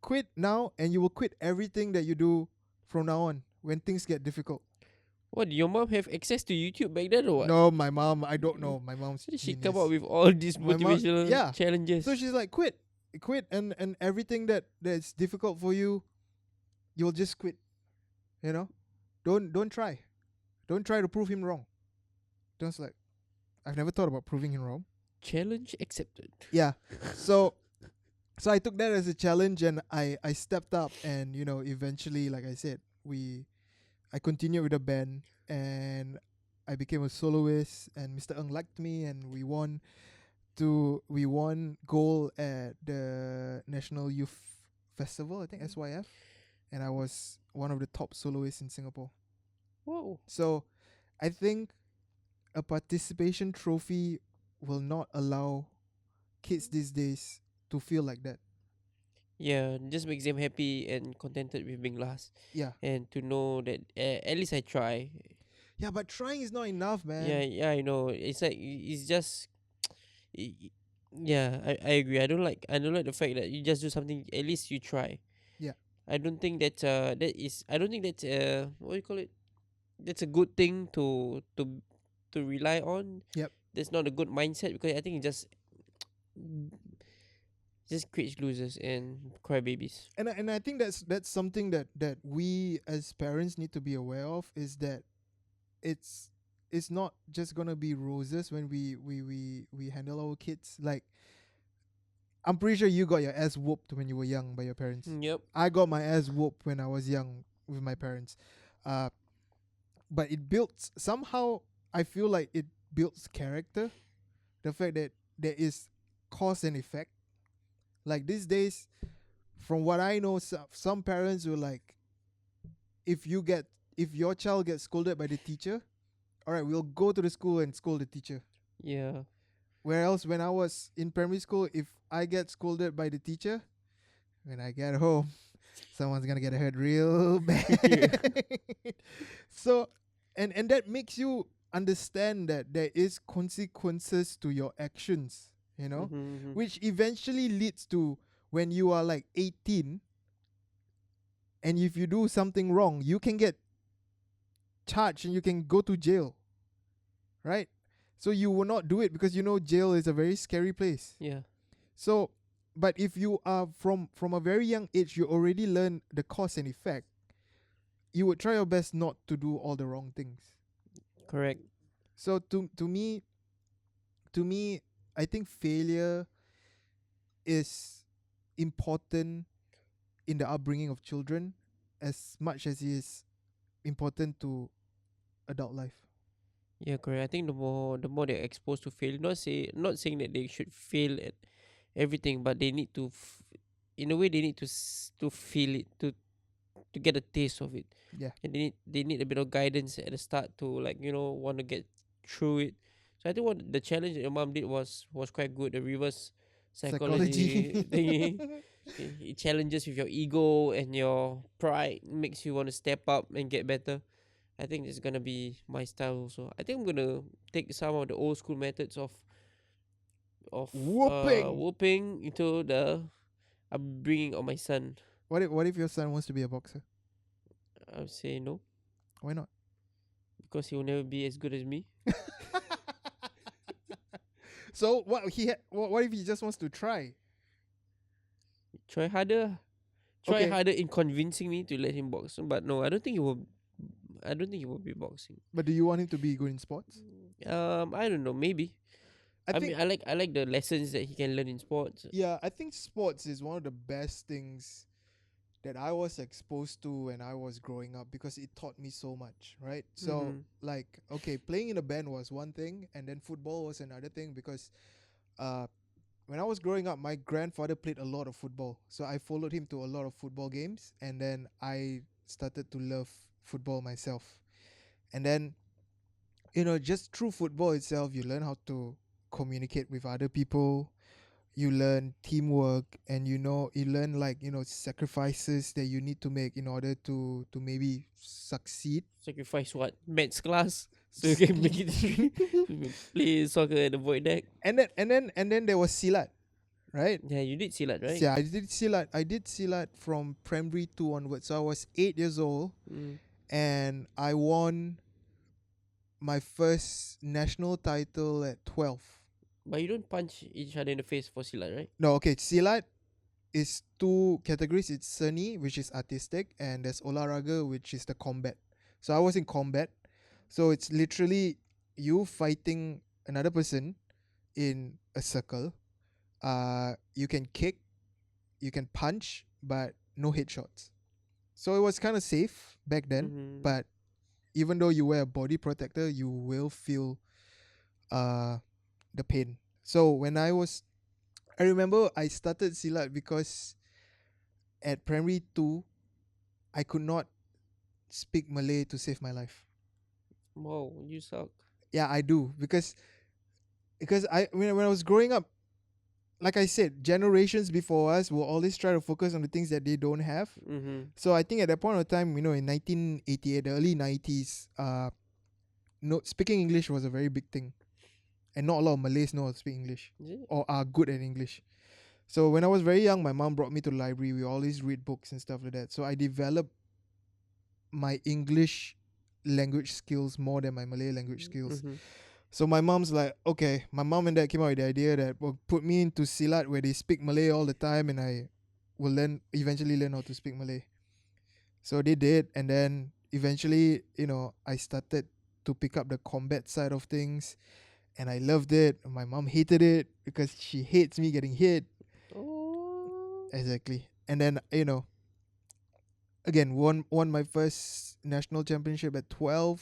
Quit now and you will quit everything that you do from now on when things get difficult. What, did your mom have access to YouTube back then or what? No, my mom, I don't know. My mom's How did she come up genius. with all these My mom, motivational yeah. So challenges? she's like, quit, and everything that's difficult for you, you'll just quit. You know, don't try, don't try to prove him wrong. Just like, I've never thought about proving him wrong. Challenge accepted. Yeah. So I took that as a challenge, and I stepped up, and eventually, like I said, I continued with the band, and I became a soloist, and Mr. Ng liked me, and we won gold at the National Youth Festival, I think SYF, and I was one of the top soloists in Singapore. Whoa. So I think a participation trophy will not allow kids these days to feel like that. Yeah, just makes them happy and contented with being last, Yeah. and to know that at least I try. Yeah, but trying is not enough, Yeah, man. yeah, I know. It's like it's just, i- i- yeah, I agree. I don't like the fact that you just do something. At least you try. Yeah. I don't think I don't think that's what do you call it? That's a good thing to rely on. Yep. That's not a good mindset, because I think it just creates losers and crybabies. And I think that's something that we as parents need to be aware of, is that it's it's not just gonna be roses when we handle our kids. Like, I'm pretty sure you got your ass whooped when you were young by your parents. Yep. I got my ass whooped when I was young with my parents. Uh, but it builds somehow. I feel like it builds character. The fact that there is cause and effect. Like these days, from what I know, some parents will like, if your child gets scolded by the teacher, all right, we'll go to the school and scold the teacher. Yeah. Whereas when I was in primary school, if I get scolded by the teacher, when I get home, someone's gonna get hurt real bad. So, and that makes you understand that there is consequences to your actions, Mm-hmm. which eventually leads to, when you are like 18, and if you do something wrong, you can get charged and you can go to jail, right? So you will not do it because jail is a very scary place. Yeah. So, but if you are from a very young age, you already learn the cause and effect. You would try your best not to do all the wrong things. Correct. So to me, I think failure is important in the upbringing of children as much as it is important to adult life. Yeah, correct. I think the more they're exposed to fail, not saying that they should fail at everything, but they need to, in a way, they need to feel it, to get a taste of it, Yeah. and they need a bit of guidance at the start to, like, want to get through it. So I think what the challenge that your mom did was quite good. The reverse psychology Psychology. thingy. It challenges with your ego and your pride, makes you want to step up and get better. I think it's gonna be my style also. I think I'm gonna take some of the old school methods of Whooping. whooping into the upbringing of my son. What if your son wants to be a boxer? I would say no, Why not? because he will never be as good as me. So what if he just wants to try? Try harder. Try Okay, harder in convincing me to let him box. But no, I don't think he will. I don't think he will be boxing. but do you want him to be good in sports? I don't know. Maybe. I I think mean, I like the lessons that he can learn in sports. yeah, I think sports is one of the best things that I was exposed to when I was growing up, because it taught me so much, right? So Mhm. like, okay, playing in a band was one thing, and then football was another thing, because uh when I was growing up, my grandfather played a lot of football. So I followed him to a lot of football games, and then I started to love football myself. And then, just through football itself, you learn how to communicate with other people. You learn teamwork, and you learn, like, sacrifices that you need to make in order to maybe succeed. Sacrifice what? Maths class, so you can make it play soccer at the void deck. And then there was silat, right? Yeah, you did see that, right? Yeah, I did silat from primary 2 onwards. So I was 8 years old, Mm. and I won my first national title at 12. But you don't punch each other in the face for silat, right? No, okay, silat is two categories. It's seni, which is artistic, and there's olahraga, which is the combat. So I was in combat. So it's literally you fighting another person in a circle. You can kick, you can punch, but no headshots. So it was kind of safe back then. Mm-hmm. But even though you wear a body protector, you will feel uh the pain. So I remember I started silat because at primary 2 I could not speak Malay to save my life. Wow, you suck. Yeah, I do because I when I was growing up, like I said, generations before us will always try to focus on the things that they don't have. Mm-hmm. So I think at that point of time, in 1988, the early 90s, no, speaking English was a very big thing, and not a lot of Malays know how to speak English Is it? or are good at English. So when I was very young, my mom brought me to the library. We always read books and stuff like that. So I developed my English language skills more than my Malay language skills. Mm-hmm. So my mom's like, okay, my mom and dad came out with the idea that will put me into Silat where they speak Malay all the time, and I will eventually learn how to speak Malay. So they did, and then eventually, I started to pick up the combat side of things, and I loved it. My mom hated it because she hates me getting hit. Oh. Exactly. And then, again, won my first national championship at 12,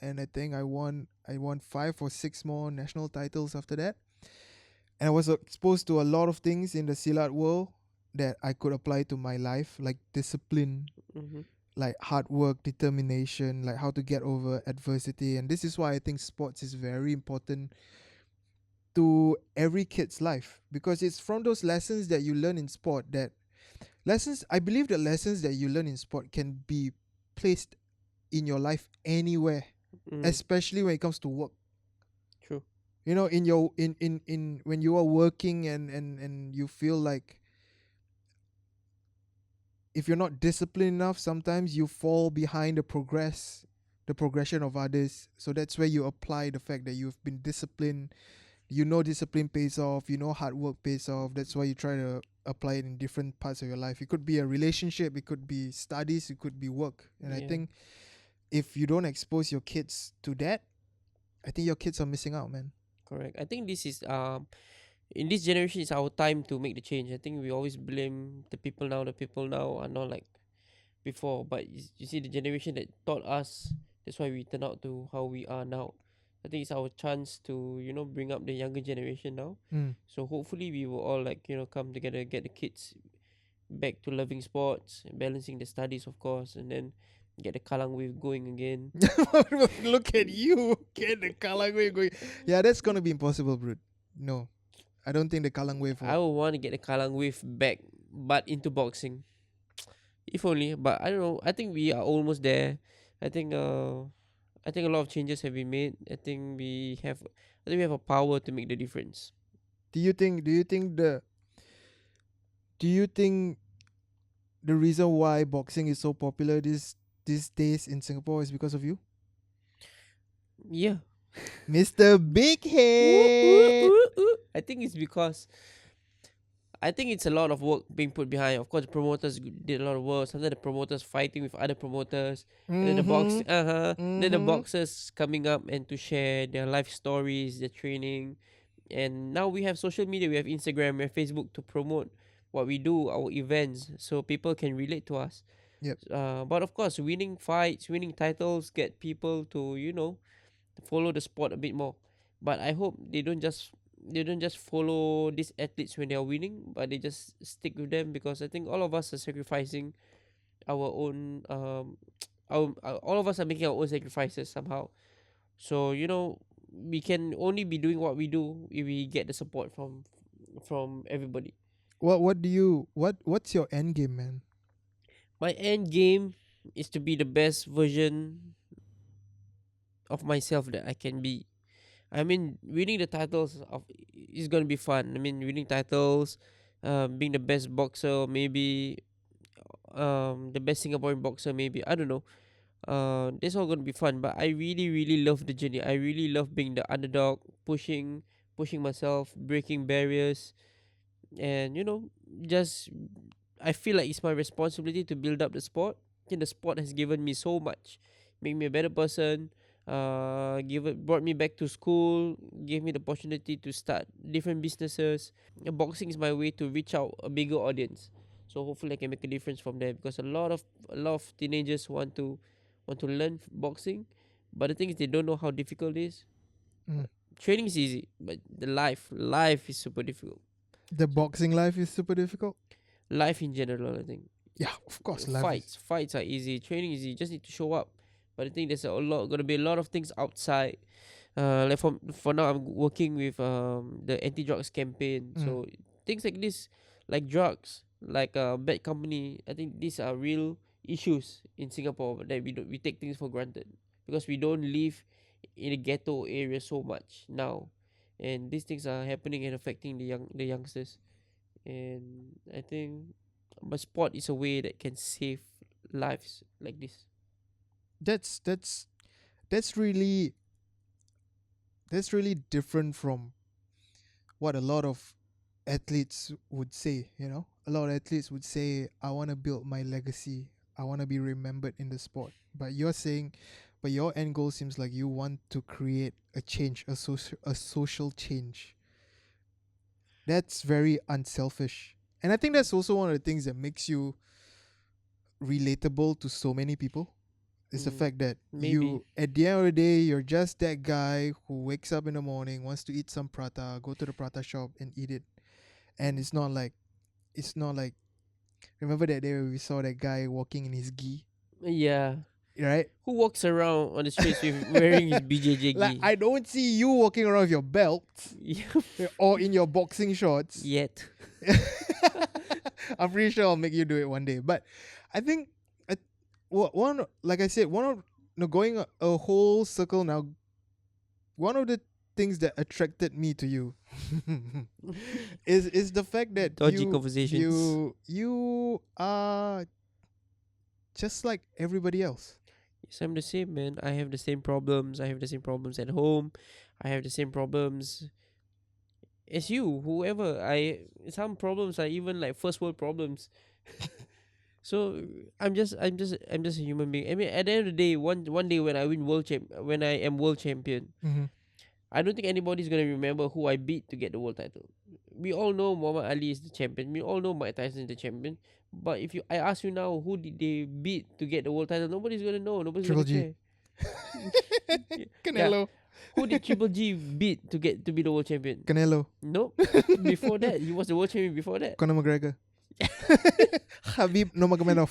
and I think I won 5 or 6 more national titles after that. And I was exposed to a lot of things in the Silat world that I could apply to my life, like discipline, Mm-hmm. like hard work, determination, like how to get over adversity. And this is why I think sports is very important to every kid's life, because it's from those lessons that you learn in sport that I believe the lessons that you learn in sport can be placed in your life anywhere, Mm. especially when it comes to work. True. In your in when you are working, and you feel like if you're not disciplined enough, sometimes you fall behind the progression of others. So that's where you apply the fact that you've been disciplined. Discipline pays off. Hard work pays off. That's why you try to apply it in different parts of your life. It could be a relationship, it could be studies, it could be work. And I Yeah. think if you don't expose your kids to that, I think your kids are missing out, man. Correct. I think this is in this generation it's our time to make the change. I think we always blame the people now. The people now are not like before, but you see the generation that taught us. That's why we turn out to how we are now. I think it's our chance to bring up the younger generation now. Mm. So hopefully we will all like come together, get the kids back to loving sports, balancing the studies of course, and then get the Kalang wave going again. Look at you. Get the Kalang wave going. Yeah, that's gonna be impossible, bro. No, I don't think the Kalang wave I will. would want to get the Kalang wave back, but into boxing. If only, but I don't know. I think we are almost there. I think I think a lot of changes have been made. I think we have a power to make the difference. Do you think the reason why boxing is so popular these days in Singapore is because of you, Yeah. Mr. Big Woo, woo, Head? woo, woo. I think it's a lot of work being put behind. Of course, the promoters did a lot of work. Sometimes the promoters fighting with other promoters, and Mm-hmm. then the Mm-hmm. boxers coming up and to share their life stories, their training, and now we have social media. We have Instagram, we have Facebook to promote what we do, our events, so people can relate to us. Yep. But of course, winning fights, winning titles get people to follow the sport a bit more. But I hope they don't just follow these athletes when they are winning, but they just stick with them, because I think all of us are sacrificing our own all of us are making our own sacrifices somehow. So we can only be doing what we do if we get the support from everybody. What's your end game, man? My end game is to be the best version of myself that I can be. I mean, winning the titles is gonna be fun. I mean, winning titles, being the best boxer, maybe the best Singaporean boxer, maybe, I don't know. That's all gonna be fun. But I really, really love the journey. I really love being the underdog, pushing myself, breaking barriers, and just I feel like it's my responsibility to build up the sport. I think the sport has given me so much, make me a better person. Brought me back to school, gave me the opportunity to start different businesses. Boxing is my way to reach out a bigger audience. So hopefully I can make a difference from there, because a lot of teenagers want to learn boxing, but the thing is they don't know how difficult it is. Mm. Training is easy, but the life is super difficult. The So boxing life is super difficult. life in general, I think. Yeah, of course, life is. Fights are easy. Training is easy. You just need to show up. But I think there's gonna be a lot of things outside. Like for now, I'm working with the anti-drugs campaign. Mm. So things like this, like drugs, like bad company. I think these are real issues in Singapore that we take things for granted, because we don't live in a ghetto area so much now, and these things are happening and affecting the youngsters. And I think but sport is a way that can save lives like this. That's that's that's really that's really different from what a lot of athletes would say. A lot of athletes would say, I want to build my legacy, I want to be remembered in the sport. But you're saying, but your end goal seems like you want to create a change, a social change. That's very unselfish, and I think that's also one of the things that makes you relatable to so many people. Is the fact that Maybe. you, at the end of the day, you're just that guy who wakes up in the morning, wants to eat some prata, go to the prata shop and eat it. And it's not like remember that day where we saw that guy walking in his gi, Yeah. right? Who walks around on the streets with wearing his BJJ Like, gi? I don't see you walking around with your belt Yeah. or in your boxing shorts. Yet. I'm pretty sure I'll make you do it one day. But I think, one, like I said, one of, going a whole circle now, one of the things that attracted me to you is the fact that Dodgy conversations. you are just like everybody else. Yes, I'm the same, man. I have the same problems. I have the same problems at home. I have the same problems as you. Whoever. Some problems are even like first world problems. So I'm just a human being. I mean, at the end of the day, one day when when I am world champion, Mm-hmm. I don't think anybody's gonna remember who I beat to get the world title. We all know Muhammad Ali is the champion. We all know Mike Tyson is the champion. But if I ask you now, who did they beat to get the world title? Nobody's gonna know. Nobody's Triple gonna G. care. Yeah. Canelo. Who did Triple G beat to be the world champion? Canelo. Nope. Before that, he was the world champion. Before that, Conor McGregor. Habib Nurmagomedov.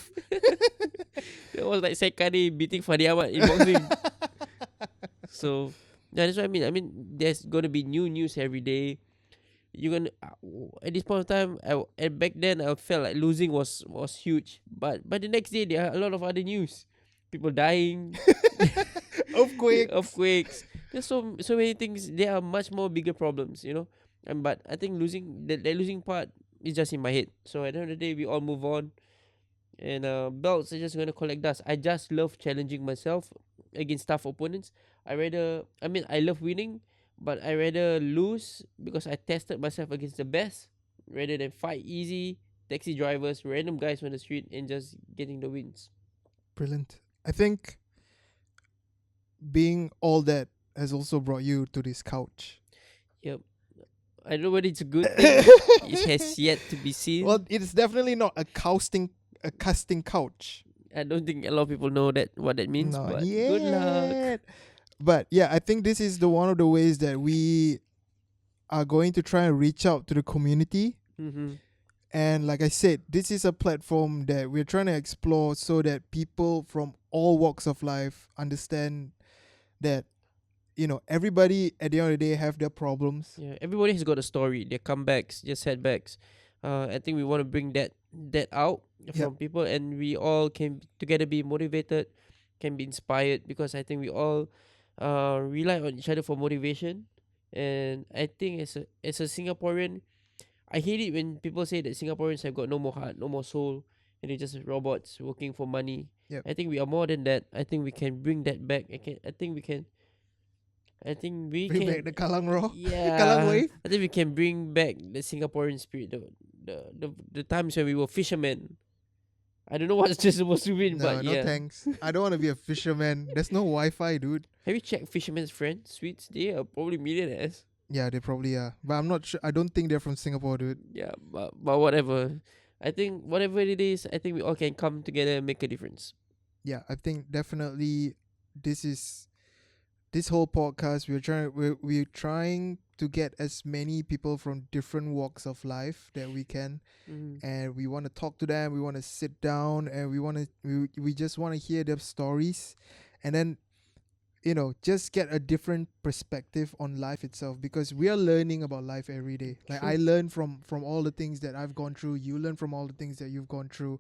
it was like Sekari beating Fadi Ahmad in boxing. So yeah, that's what I mean. I mean, there's gonna be new news every day. You're gonna at this point of time, and back then I felt like losing was huge. But the next day there are a lot of other news, people dying, Earthquake. earthquakes. There's so many things. There are much more bigger problems, And but I think the losing part is just in my head. So at the end of the day, we all move on. And belts are just gonna collect dust. I just love challenging myself against tough opponents. I love winning, but I rather lose because I tested myself against the best rather than fight easy taxi drivers, random guys on the street, and just getting the wins. Brilliant. I think being all that has also brought you to this couch. Yep. I don't know whether it's a good thing. It has yet to be seen. Well, it's definitely not a casting couch. I don't think a lot of people know what that means. Not But good luck. yet. But yeah, I think this is the one of the ways that we are going to try and reach out to the community. Mm-hmm. And like I said, this is a platform that we're trying to explore so that people from all walks of life understand that, everybody at the end of the day have their problems. Yeah, everybody has got a story, their comebacks, their setbacks. I think we want to bring that out from Yep. people, and we all can together be motivated, can be inspired, because I think we all rely on each other for motivation. And I think as a Singaporean, I hate it when people say that Singaporeans have got no more heart, no more soul, they're just robots working for money. Yep. I think we are more than that. I think we can bring that back. I think we can. I think we Bring can. back the Kalang Raw, Kalang Yeah, Wave. I think we can bring back the Singaporean spirit. The times when we were fishermen. I don't know what it's just supposed to mean, No, but no yeah. thanks. I don't want to be a fisherman. There's no Wi-Fi, dude. Have you checked Fisherman's Friend Suites? They are probably millionaires. Yeah, they probably are, but I'm not sure. I don't think they're from Singapore, dude. Yeah, but whatever. I think whatever it is, I think we all can come together and make a difference. Yeah, I think definitely this is this whole podcast. We're trying to get as many people from different walks of life that we can, Mm-hmm. and we want to talk to them. We want to sit down, and we just want to hear their stories, and then just get a different perspective on life itself, because we are learning about life every day. Like, True. I learn from all the things that I've gone through. You learn from all the things that you've gone through.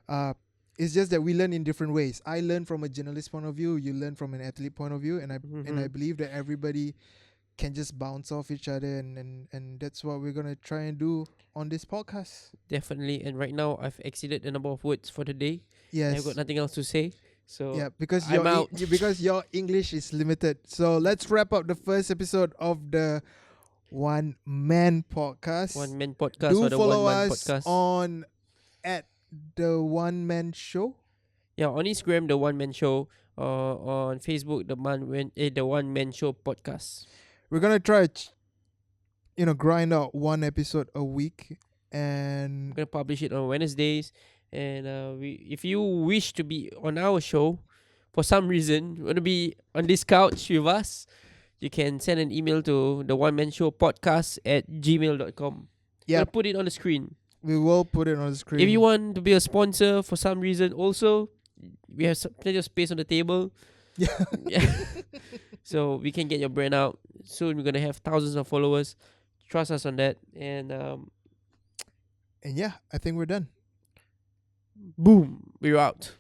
uh it's just that we learn in different ways. I learn from a journalist point of view, you learn from an athlete point of view, and I Mm-hmm. believe that everybody can just bounce off each other, and that's what we're gonna try and do on this podcast. Definitely. And right now, I've exceeded the number of words for the day. I've got Yes. nothing else to say. So Yeah, because I'm out. because your English is limited. So let's wrap up the first episode of the One Man Podcast. One Man Podcast Do or the follow One Man us Podcast. on at the One Man Show. Yeah, on Instagram, the One Man Show. On Facebook, the One Man Show Podcast. We're gonna try, grind out one episode a week, and I'm gonna publish it on Wednesdays. And if you wish to be on our show, for some reason, you want to be on this couch with us, you can send an email to the One Man Show Podcast at gmail.com. yeah, I'll put it on the screen. we will put it on the screen. If you want to be a sponsor for some reason, also, we have plenty of space on the table. Yeah. Yeah. So we can get your brand out. Soon we're gonna have thousands of followers. Trust us on that. And And yeah, I think we're done. boom, we're out.